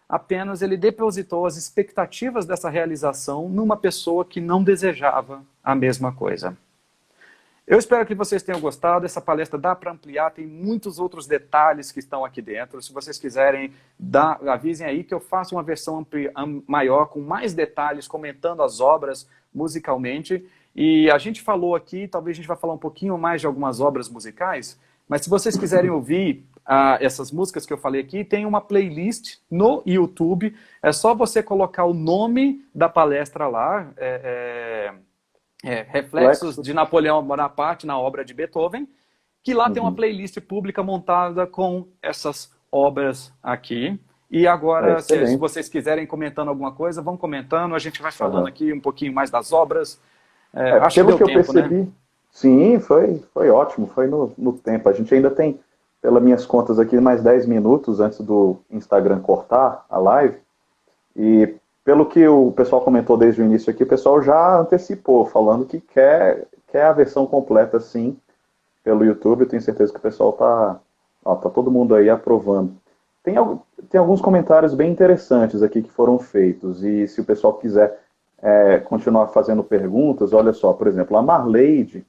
Apenas ele depositou as expectativas dessa realização numa pessoa que não desejava a mesma coisa. Eu espero que vocês tenham gostado. Essa palestra dá para ampliar, tem muitos outros detalhes que estão aqui dentro. Se vocês quiserem, avisem aí que eu faço uma versão maior, com mais detalhes, comentando as obras musicalmente. E a gente falou aqui, talvez a gente vai falar um pouquinho mais de algumas obras musicais, mas se vocês quiserem ouvir essas músicas que eu falei aqui, tem uma playlist no YouTube. É só você colocar o nome da palestra lá, Reflexos de Napoleão Bonaparte na obra de Beethoven, que lá tem uma playlist pública montada com essas obras aqui. E agora, se vocês quiserem comentando alguma coisa, vão comentando, a gente vai falando aqui um pouquinho mais das obras. Acho que deu tempo, percebi, né? Sim, foi ótimo, foi no tempo. A gente ainda tem, pelas minhas contas aqui, mais 10 minutos antes do Instagram cortar a live. E pelo que o pessoal comentou desde o início aqui, o pessoal já antecipou, falando que quer a versão completa, sim, pelo YouTube. Eu tenho certeza que o pessoal tá todo mundo aí aprovando. Tem alguns comentários bem interessantes aqui que foram feitos, e se o pessoal quiser continuar fazendo perguntas, olha só, por exemplo, a Marleide,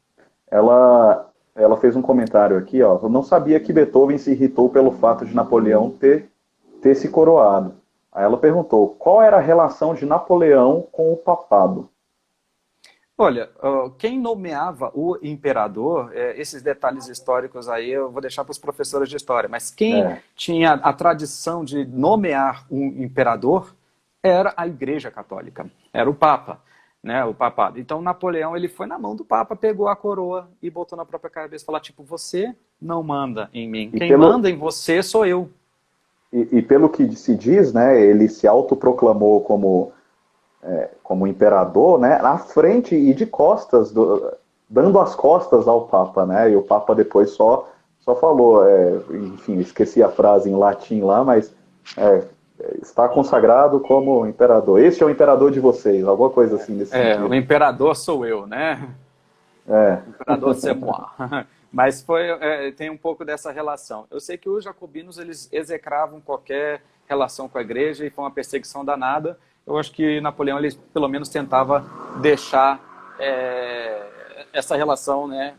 ela fez um comentário aqui, ó, eu não sabia que Beethoven se irritou pelo fato de Napoleão ter se coroado. Aí ela perguntou, qual era a relação de Napoleão com o papado? Olha, quem nomeava o imperador, esses detalhes históricos aí eu vou deixar para os professores de história, mas quem tinha a tradição de nomear um imperador era a Igreja Católica, era o Papa, né, o papado. Então Napoleão, ele foi na mão do Papa, pegou a coroa e botou na própria cabeça e falou, tipo, você não manda em mim, quem manda em você sou eu. E pelo que se diz, né, ele se autoproclamou como imperador, né, na frente e de costas, dando as costas ao Papa, né, e o Papa depois só falou, enfim, esqueci a frase em latim lá, mas está consagrado como imperador. Este é o imperador de vocês, alguma coisa assim nesse sentido. O imperador sou eu, né? O imperador c'est moi. Mas tem um pouco dessa relação. Eu sei que os jacobinos, eles execravam qualquer relação com a igreja e foi uma perseguição danada. Eu acho que Napoleão, ele pelo menos tentava deixar essa relação, né,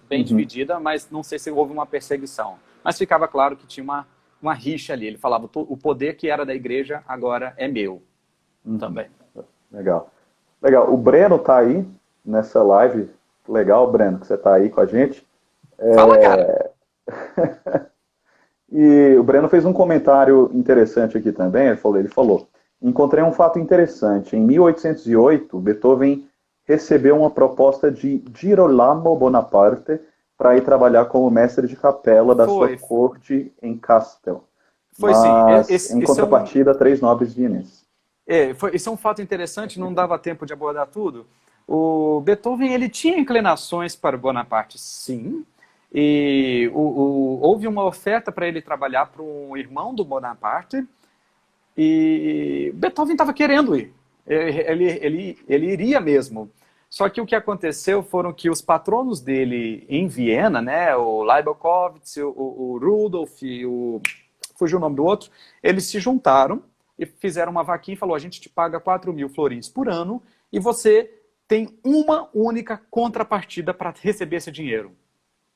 bem dividida, mas não sei se houve uma perseguição. Mas ficava claro que tinha uma rixa ali. Ele falava, o poder que era da igreja agora é meu também. Legal. Legal. O Breno tá aí nessa live. Legal, Breno, que você tá aí com a gente. Fala, cara! E o Breno fez um comentário interessante aqui também. Ele falou: encontrei um fato interessante. Em 1808, Beethoven recebeu uma proposta de Girolamo Bonaparte para ir trabalhar como mestre de capela da sua corte em Castel. Foi Mas, sim. em contrapartida, 3 nobres vieneses. Isso é um fato interessante, não dava tempo de abordar tudo. O Beethoven, ele tinha inclinações para o Bonaparte, sim. E houve uma oferta para ele trabalhar para um irmão do Bonaparte. E Beethoven estava querendo ir. Ele iria mesmo. Só que o que aconteceu foram que os patronos dele em Viena, né, o Leibowitz, o Rudolf, fugiu o nome do outro, eles se juntaram e fizeram uma vaquinha e falou: a gente te paga 4.000 florins por ano e você tem uma única contrapartida para receber esse dinheiro.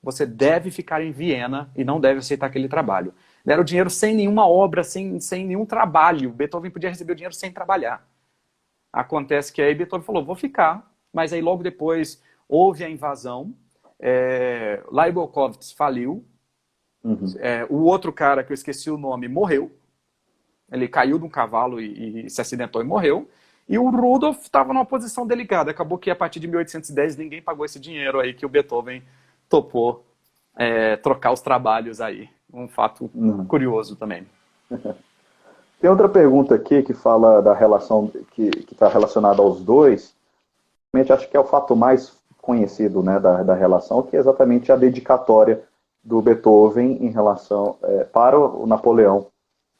Você deve ficar em Viena e não deve aceitar aquele trabalho. Deram o dinheiro sem nenhuma obra, sem nenhum trabalho. Beethoven podia receber o dinheiro sem trabalhar. Acontece que aí Beethoven falou: vou ficar. Mas aí logo depois houve a invasão. Leibowitz faliu. O outro cara, que eu esqueci o nome, morreu. Ele caiu de um cavalo e se acidentou e morreu. E o Rudolf estava numa posição delicada. Acabou que a partir de 1810 ninguém pagou esse dinheiro aí que o Beethoven topou trocar os trabalhos aí. Um fato curioso também. Tem outra pergunta aqui que fala da relação que está relacionada aos dois. Realmente acho que é o fato mais conhecido, né, da relação, que é exatamente a dedicatória do Beethoven em relação para o Napoleão,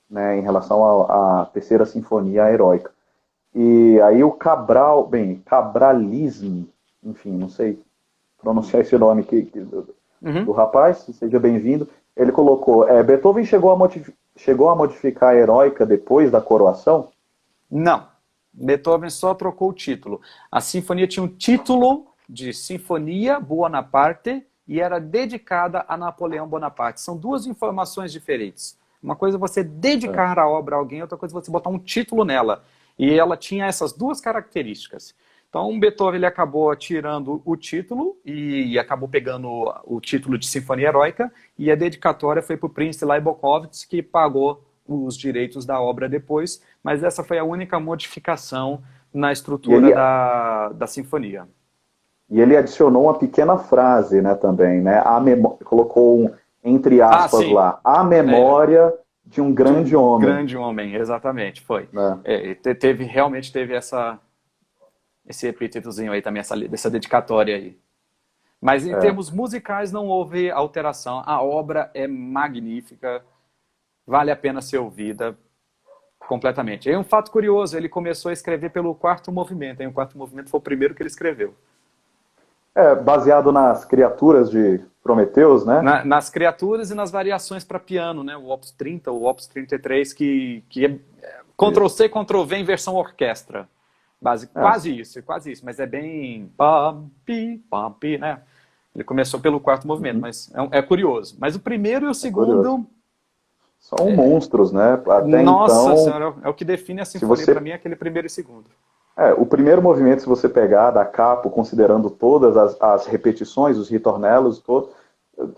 né, em relação à Terceira Sinfonia Heróica. E aí o Cabralismo, enfim, não sei pronunciar esse nome aqui do rapaz, seja bem-vindo. Ele colocou: Beethoven chegou a modificar a Heróica depois da coroação? Não. Beethoven só trocou o título. A sinfonia tinha um título de Sinfonia Bonaparte e era dedicada a Napoleão Bonaparte. São duas informações diferentes. Uma coisa é você dedicar a obra a alguém, outra coisa é você botar um título nela. E ela tinha essas duas características. Então, Beethoven ele acabou tirando o título e acabou pegando o título de Sinfonia Heróica, e a dedicatória foi para o príncipe Leibowitz, que pagou os direitos da obra depois, mas essa foi a única modificação na estrutura da sinfonia. E ele adicionou uma pequena frase, né, também, né? Colocou entre aspas lá, a memória de um grande homem. Grande homem, exatamente, foi. Realmente teve esse epítetozinho aí também, essa dedicatória aí. Mas em termos musicais não houve alteração. A obra é magnífica, vale a pena ser ouvida completamente. E um fato curioso, ele começou a escrever pelo quarto movimento. O quarto movimento foi o primeiro que ele escreveu. Baseado nas criaturas de Prometeus, né? Nas criaturas e nas variações para piano, né? O Opus 30, o Opus 33, que é Ctrl-C, Ctrl-V em versão orquestra. Quase isso, mas é bem pam-pi, né? Ele começou pelo quarto movimento, mas é curioso. Mas o primeiro e o segundo... São monstros, né? Até Nossa então, senhora, é o que define a sinfonia para mim, é aquele primeiro e segundo. O primeiro movimento, se você pegar da capo, considerando todas as repetições, os ritornelos, todo,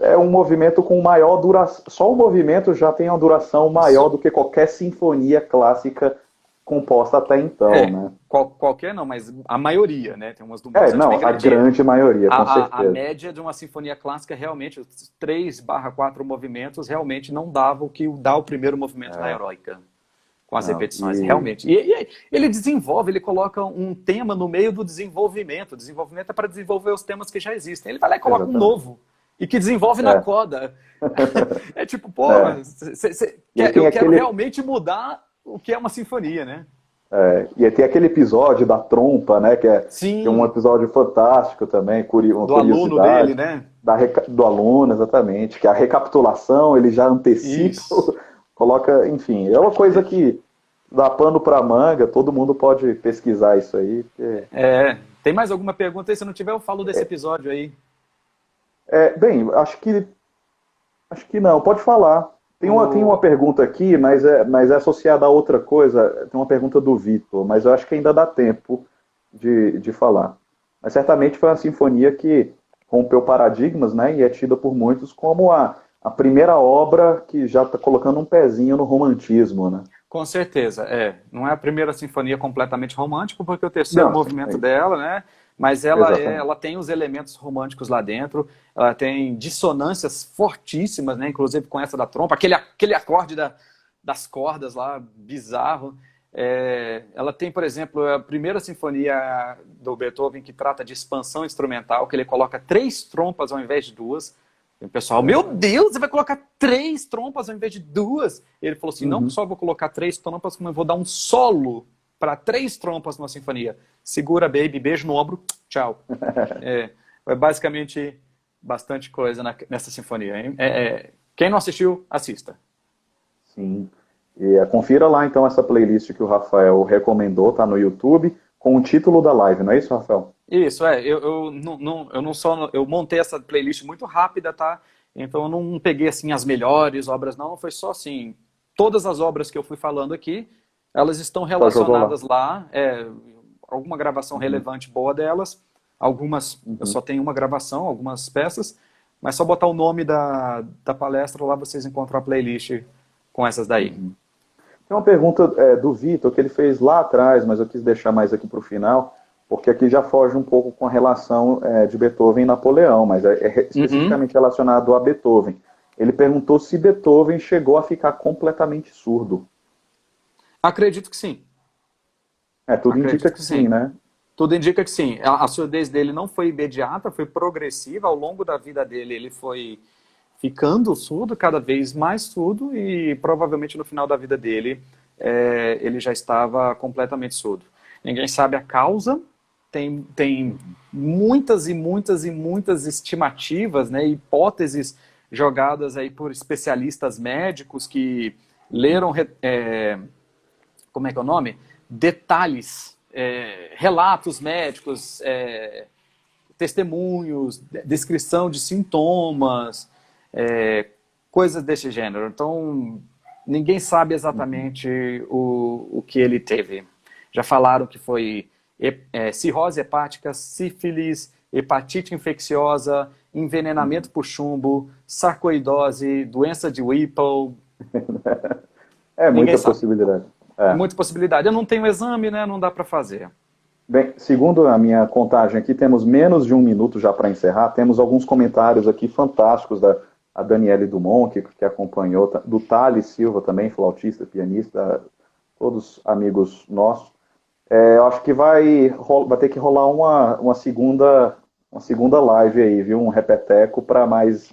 é um movimento com maior duração. Só o movimento já tem uma duração maior do que qualquer sinfonia clássica composta até então, né? Qualquer não, mas a maioria, né? Tem umas a grande maioria, com certeza. A média de uma sinfonia clássica, realmente, os 3/4 movimentos, realmente não dava o que dá o primeiro movimento na Heróica. Com as repetições, realmente. E ele desenvolve, ele coloca um tema no meio do desenvolvimento. O desenvolvimento é para desenvolver os temas que já existem. Ele vai lá e coloca um novo. E que desenvolve na coda. É tipo, eu quero realmente mudar o que é uma sinfonia, né? E aí tem aquele episódio da trompa, né? Que é um Sim, episódio fantástico também, uma do aluno dele, curiosidade né? do aluno, exatamente, que a recapitulação ele já antecipa, Isso. coloca, enfim, é uma coisa que dá pano para manga, todo mundo pode pesquisar isso aí. Tem mais alguma pergunta aí? Se não tiver, eu falo desse episódio aí. Bem, acho que não, pode falar. Tem uma O... pergunta aqui, mas é associada a outra coisa. Tem uma pergunta do Vitor, mas eu acho que ainda dá tempo de falar. Mas certamente foi uma sinfonia que rompeu paradigmas, né? E é tida por muitos como a primeira obra que já está colocando um pezinho no romantismo, né? Com certeza, Não é a primeira sinfonia completamente romântica, porque o terceiro Não, movimento dela, né? Mas exatamente. ela tem os elementos românticos lá dentro, ela tem dissonâncias fortíssimas, né? Inclusive com essa da trompa, aquele acorde das cordas lá, bizarro. Ela tem, por exemplo, a primeira sinfonia do Beethoven que trata de expansão instrumental, que ele coloca 3 trompas ao invés de 2. E o pessoal, meu Deus, você vai colocar 3 trompas ao invés de 2? Ele falou assim, não Uhum. só vou colocar 3 trompas, como eu vou dar um solo para 3 trompas numa sinfonia. Segura, baby, beijo no ombro, tchau. É basicamente bastante coisa nessa sinfonia. Hein? Quem não assistiu, assista. Sim. Confira lá então essa playlist que o Rafael recomendou, tá no YouTube, com o título da live, não é isso, Rafael? Isso, eu montei essa playlist muito rápida, tá? Então eu não peguei assim as melhores obras, não, foi só assim, todas as obras que eu fui falando aqui, elas estão Só jogou lá. relacionadas lá, alguma gravação Uhum. relevante boa delas, algumas, eu Uhum. só tenho uma gravação, algumas peças, mas só botar o nome da palestra lá, vocês encontram a playlist com essas daí. Uhum. Tem uma pergunta do Vitor que ele fez lá atrás, mas eu quis deixar mais aqui para o final, porque aqui já foge um pouco com a relação de Beethoven e Napoleão, mas Uhum. especificamente relacionado a Beethoven. Ele perguntou se Beethoven chegou a ficar completamente surdo. Acredito que sim, Tudo indica acredito que que sim, sim. né? Tudo indica que sim. A surdez dele não foi imediata, foi progressiva. Ao longo da vida dele, ele foi ficando surdo, cada vez mais surdo, e provavelmente no final da vida dele, ele já estava completamente surdo. Ninguém sabe a causa, tem Uhum. muitas e muitas e muitas estimativas, né, hipóteses jogadas aí por especialistas médicos que Uhum. leram, como é que é o nome? Detalhes, relatos médicos, testemunhos, descrição de sintomas, coisas desse gênero. Então, ninguém sabe Uhum. exatamente o que ele teve. Já falaram que foi cirrose hepática, sífilis, hepatite infecciosa, envenenamento Uhum. por chumbo, sarcoidose, doença de Whipple. É Ninguém muita sabe. possibilidade. É É. muita possibilidade. Eu não tenho exame, né? Não dá para fazer. Bem, segundo a minha contagem aqui, temos menos de um minuto já para encerrar. Temos alguns comentários aqui fantásticos da a Daniele Dumont, que acompanhou, do Thales Silva também, flautista, pianista, todos amigos nossos. Eu acho que vai ter que rolar uma segunda live aí, viu? Um repeteco para mais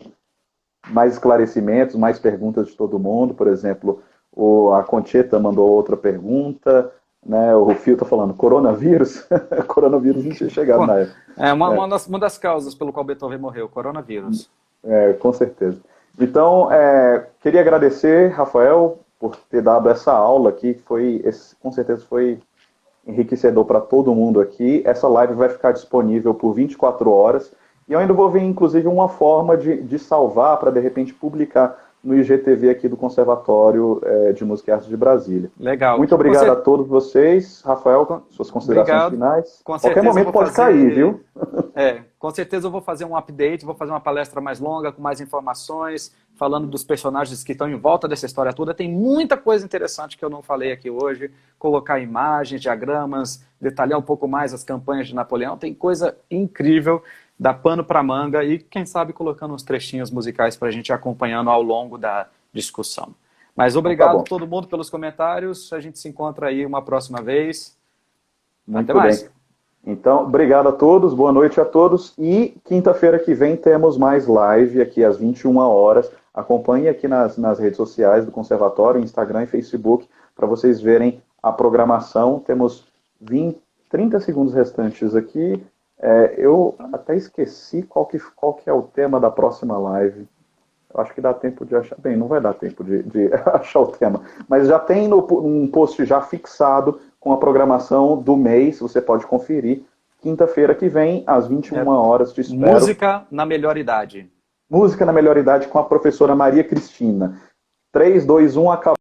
esclarecimentos, mais perguntas de todo mundo. Por exemplo, a Concheta mandou outra pergunta, né? O Fio está falando coronavírus. Coronavírus não tinha chegado na época. É É, uma das causas pelo qual Beethoven morreu, coronavírus. com certeza. Então, queria agradecer, Rafael, por ter dado essa aula aqui, que com certeza foi enriquecedor para todo mundo aqui. Essa live vai ficar disponível por 24 horas. E eu ainda vou ver, inclusive, uma forma de salvar para, de repente, publicar no IGTV aqui do Conservatório de Música e Artes de Brasília. Legal. Muito obrigado a todos vocês. Rafael, suas considerações Obrigado. finais. Com Qualquer certeza eu momento vou pode cair, fazer. viu? Com certeza eu vou fazer um update, vou fazer uma palestra mais longa, com mais informações, falando dos personagens que estão em volta dessa história toda. Tem muita coisa interessante que eu não falei aqui hoje. Colocar imagens, diagramas, detalhar um pouco mais as campanhas de Napoleão. Tem coisa incrível, dá pano para manga e, quem sabe, colocando uns trechinhos musicais para a gente ir acompanhando ao longo da discussão. Mas Então tá obrigado a bom. todo mundo pelos comentários. A gente se encontra aí uma próxima vez. Até Muito bem. mais. Então, obrigado a todos, boa noite a todos. E quinta-feira que vem temos mais live aqui às 21 horas. Acompanhe aqui nas redes sociais do Conservatório, Instagram e Facebook, para vocês verem a programação. Temos 30 segundos restantes aqui. Eu até esqueci qual que é o tema da próxima live. Eu acho que dá tempo de achar. Bem, não vai dar tempo de achar o tema. Mas já tem um post já fixado com a programação do mês. Você pode conferir. Quinta-feira que vem, às 21 horas, te espero. Música na melhor idade. Música na melhor idade com a professora Maria Cristina. 3, 2, 1, acabou.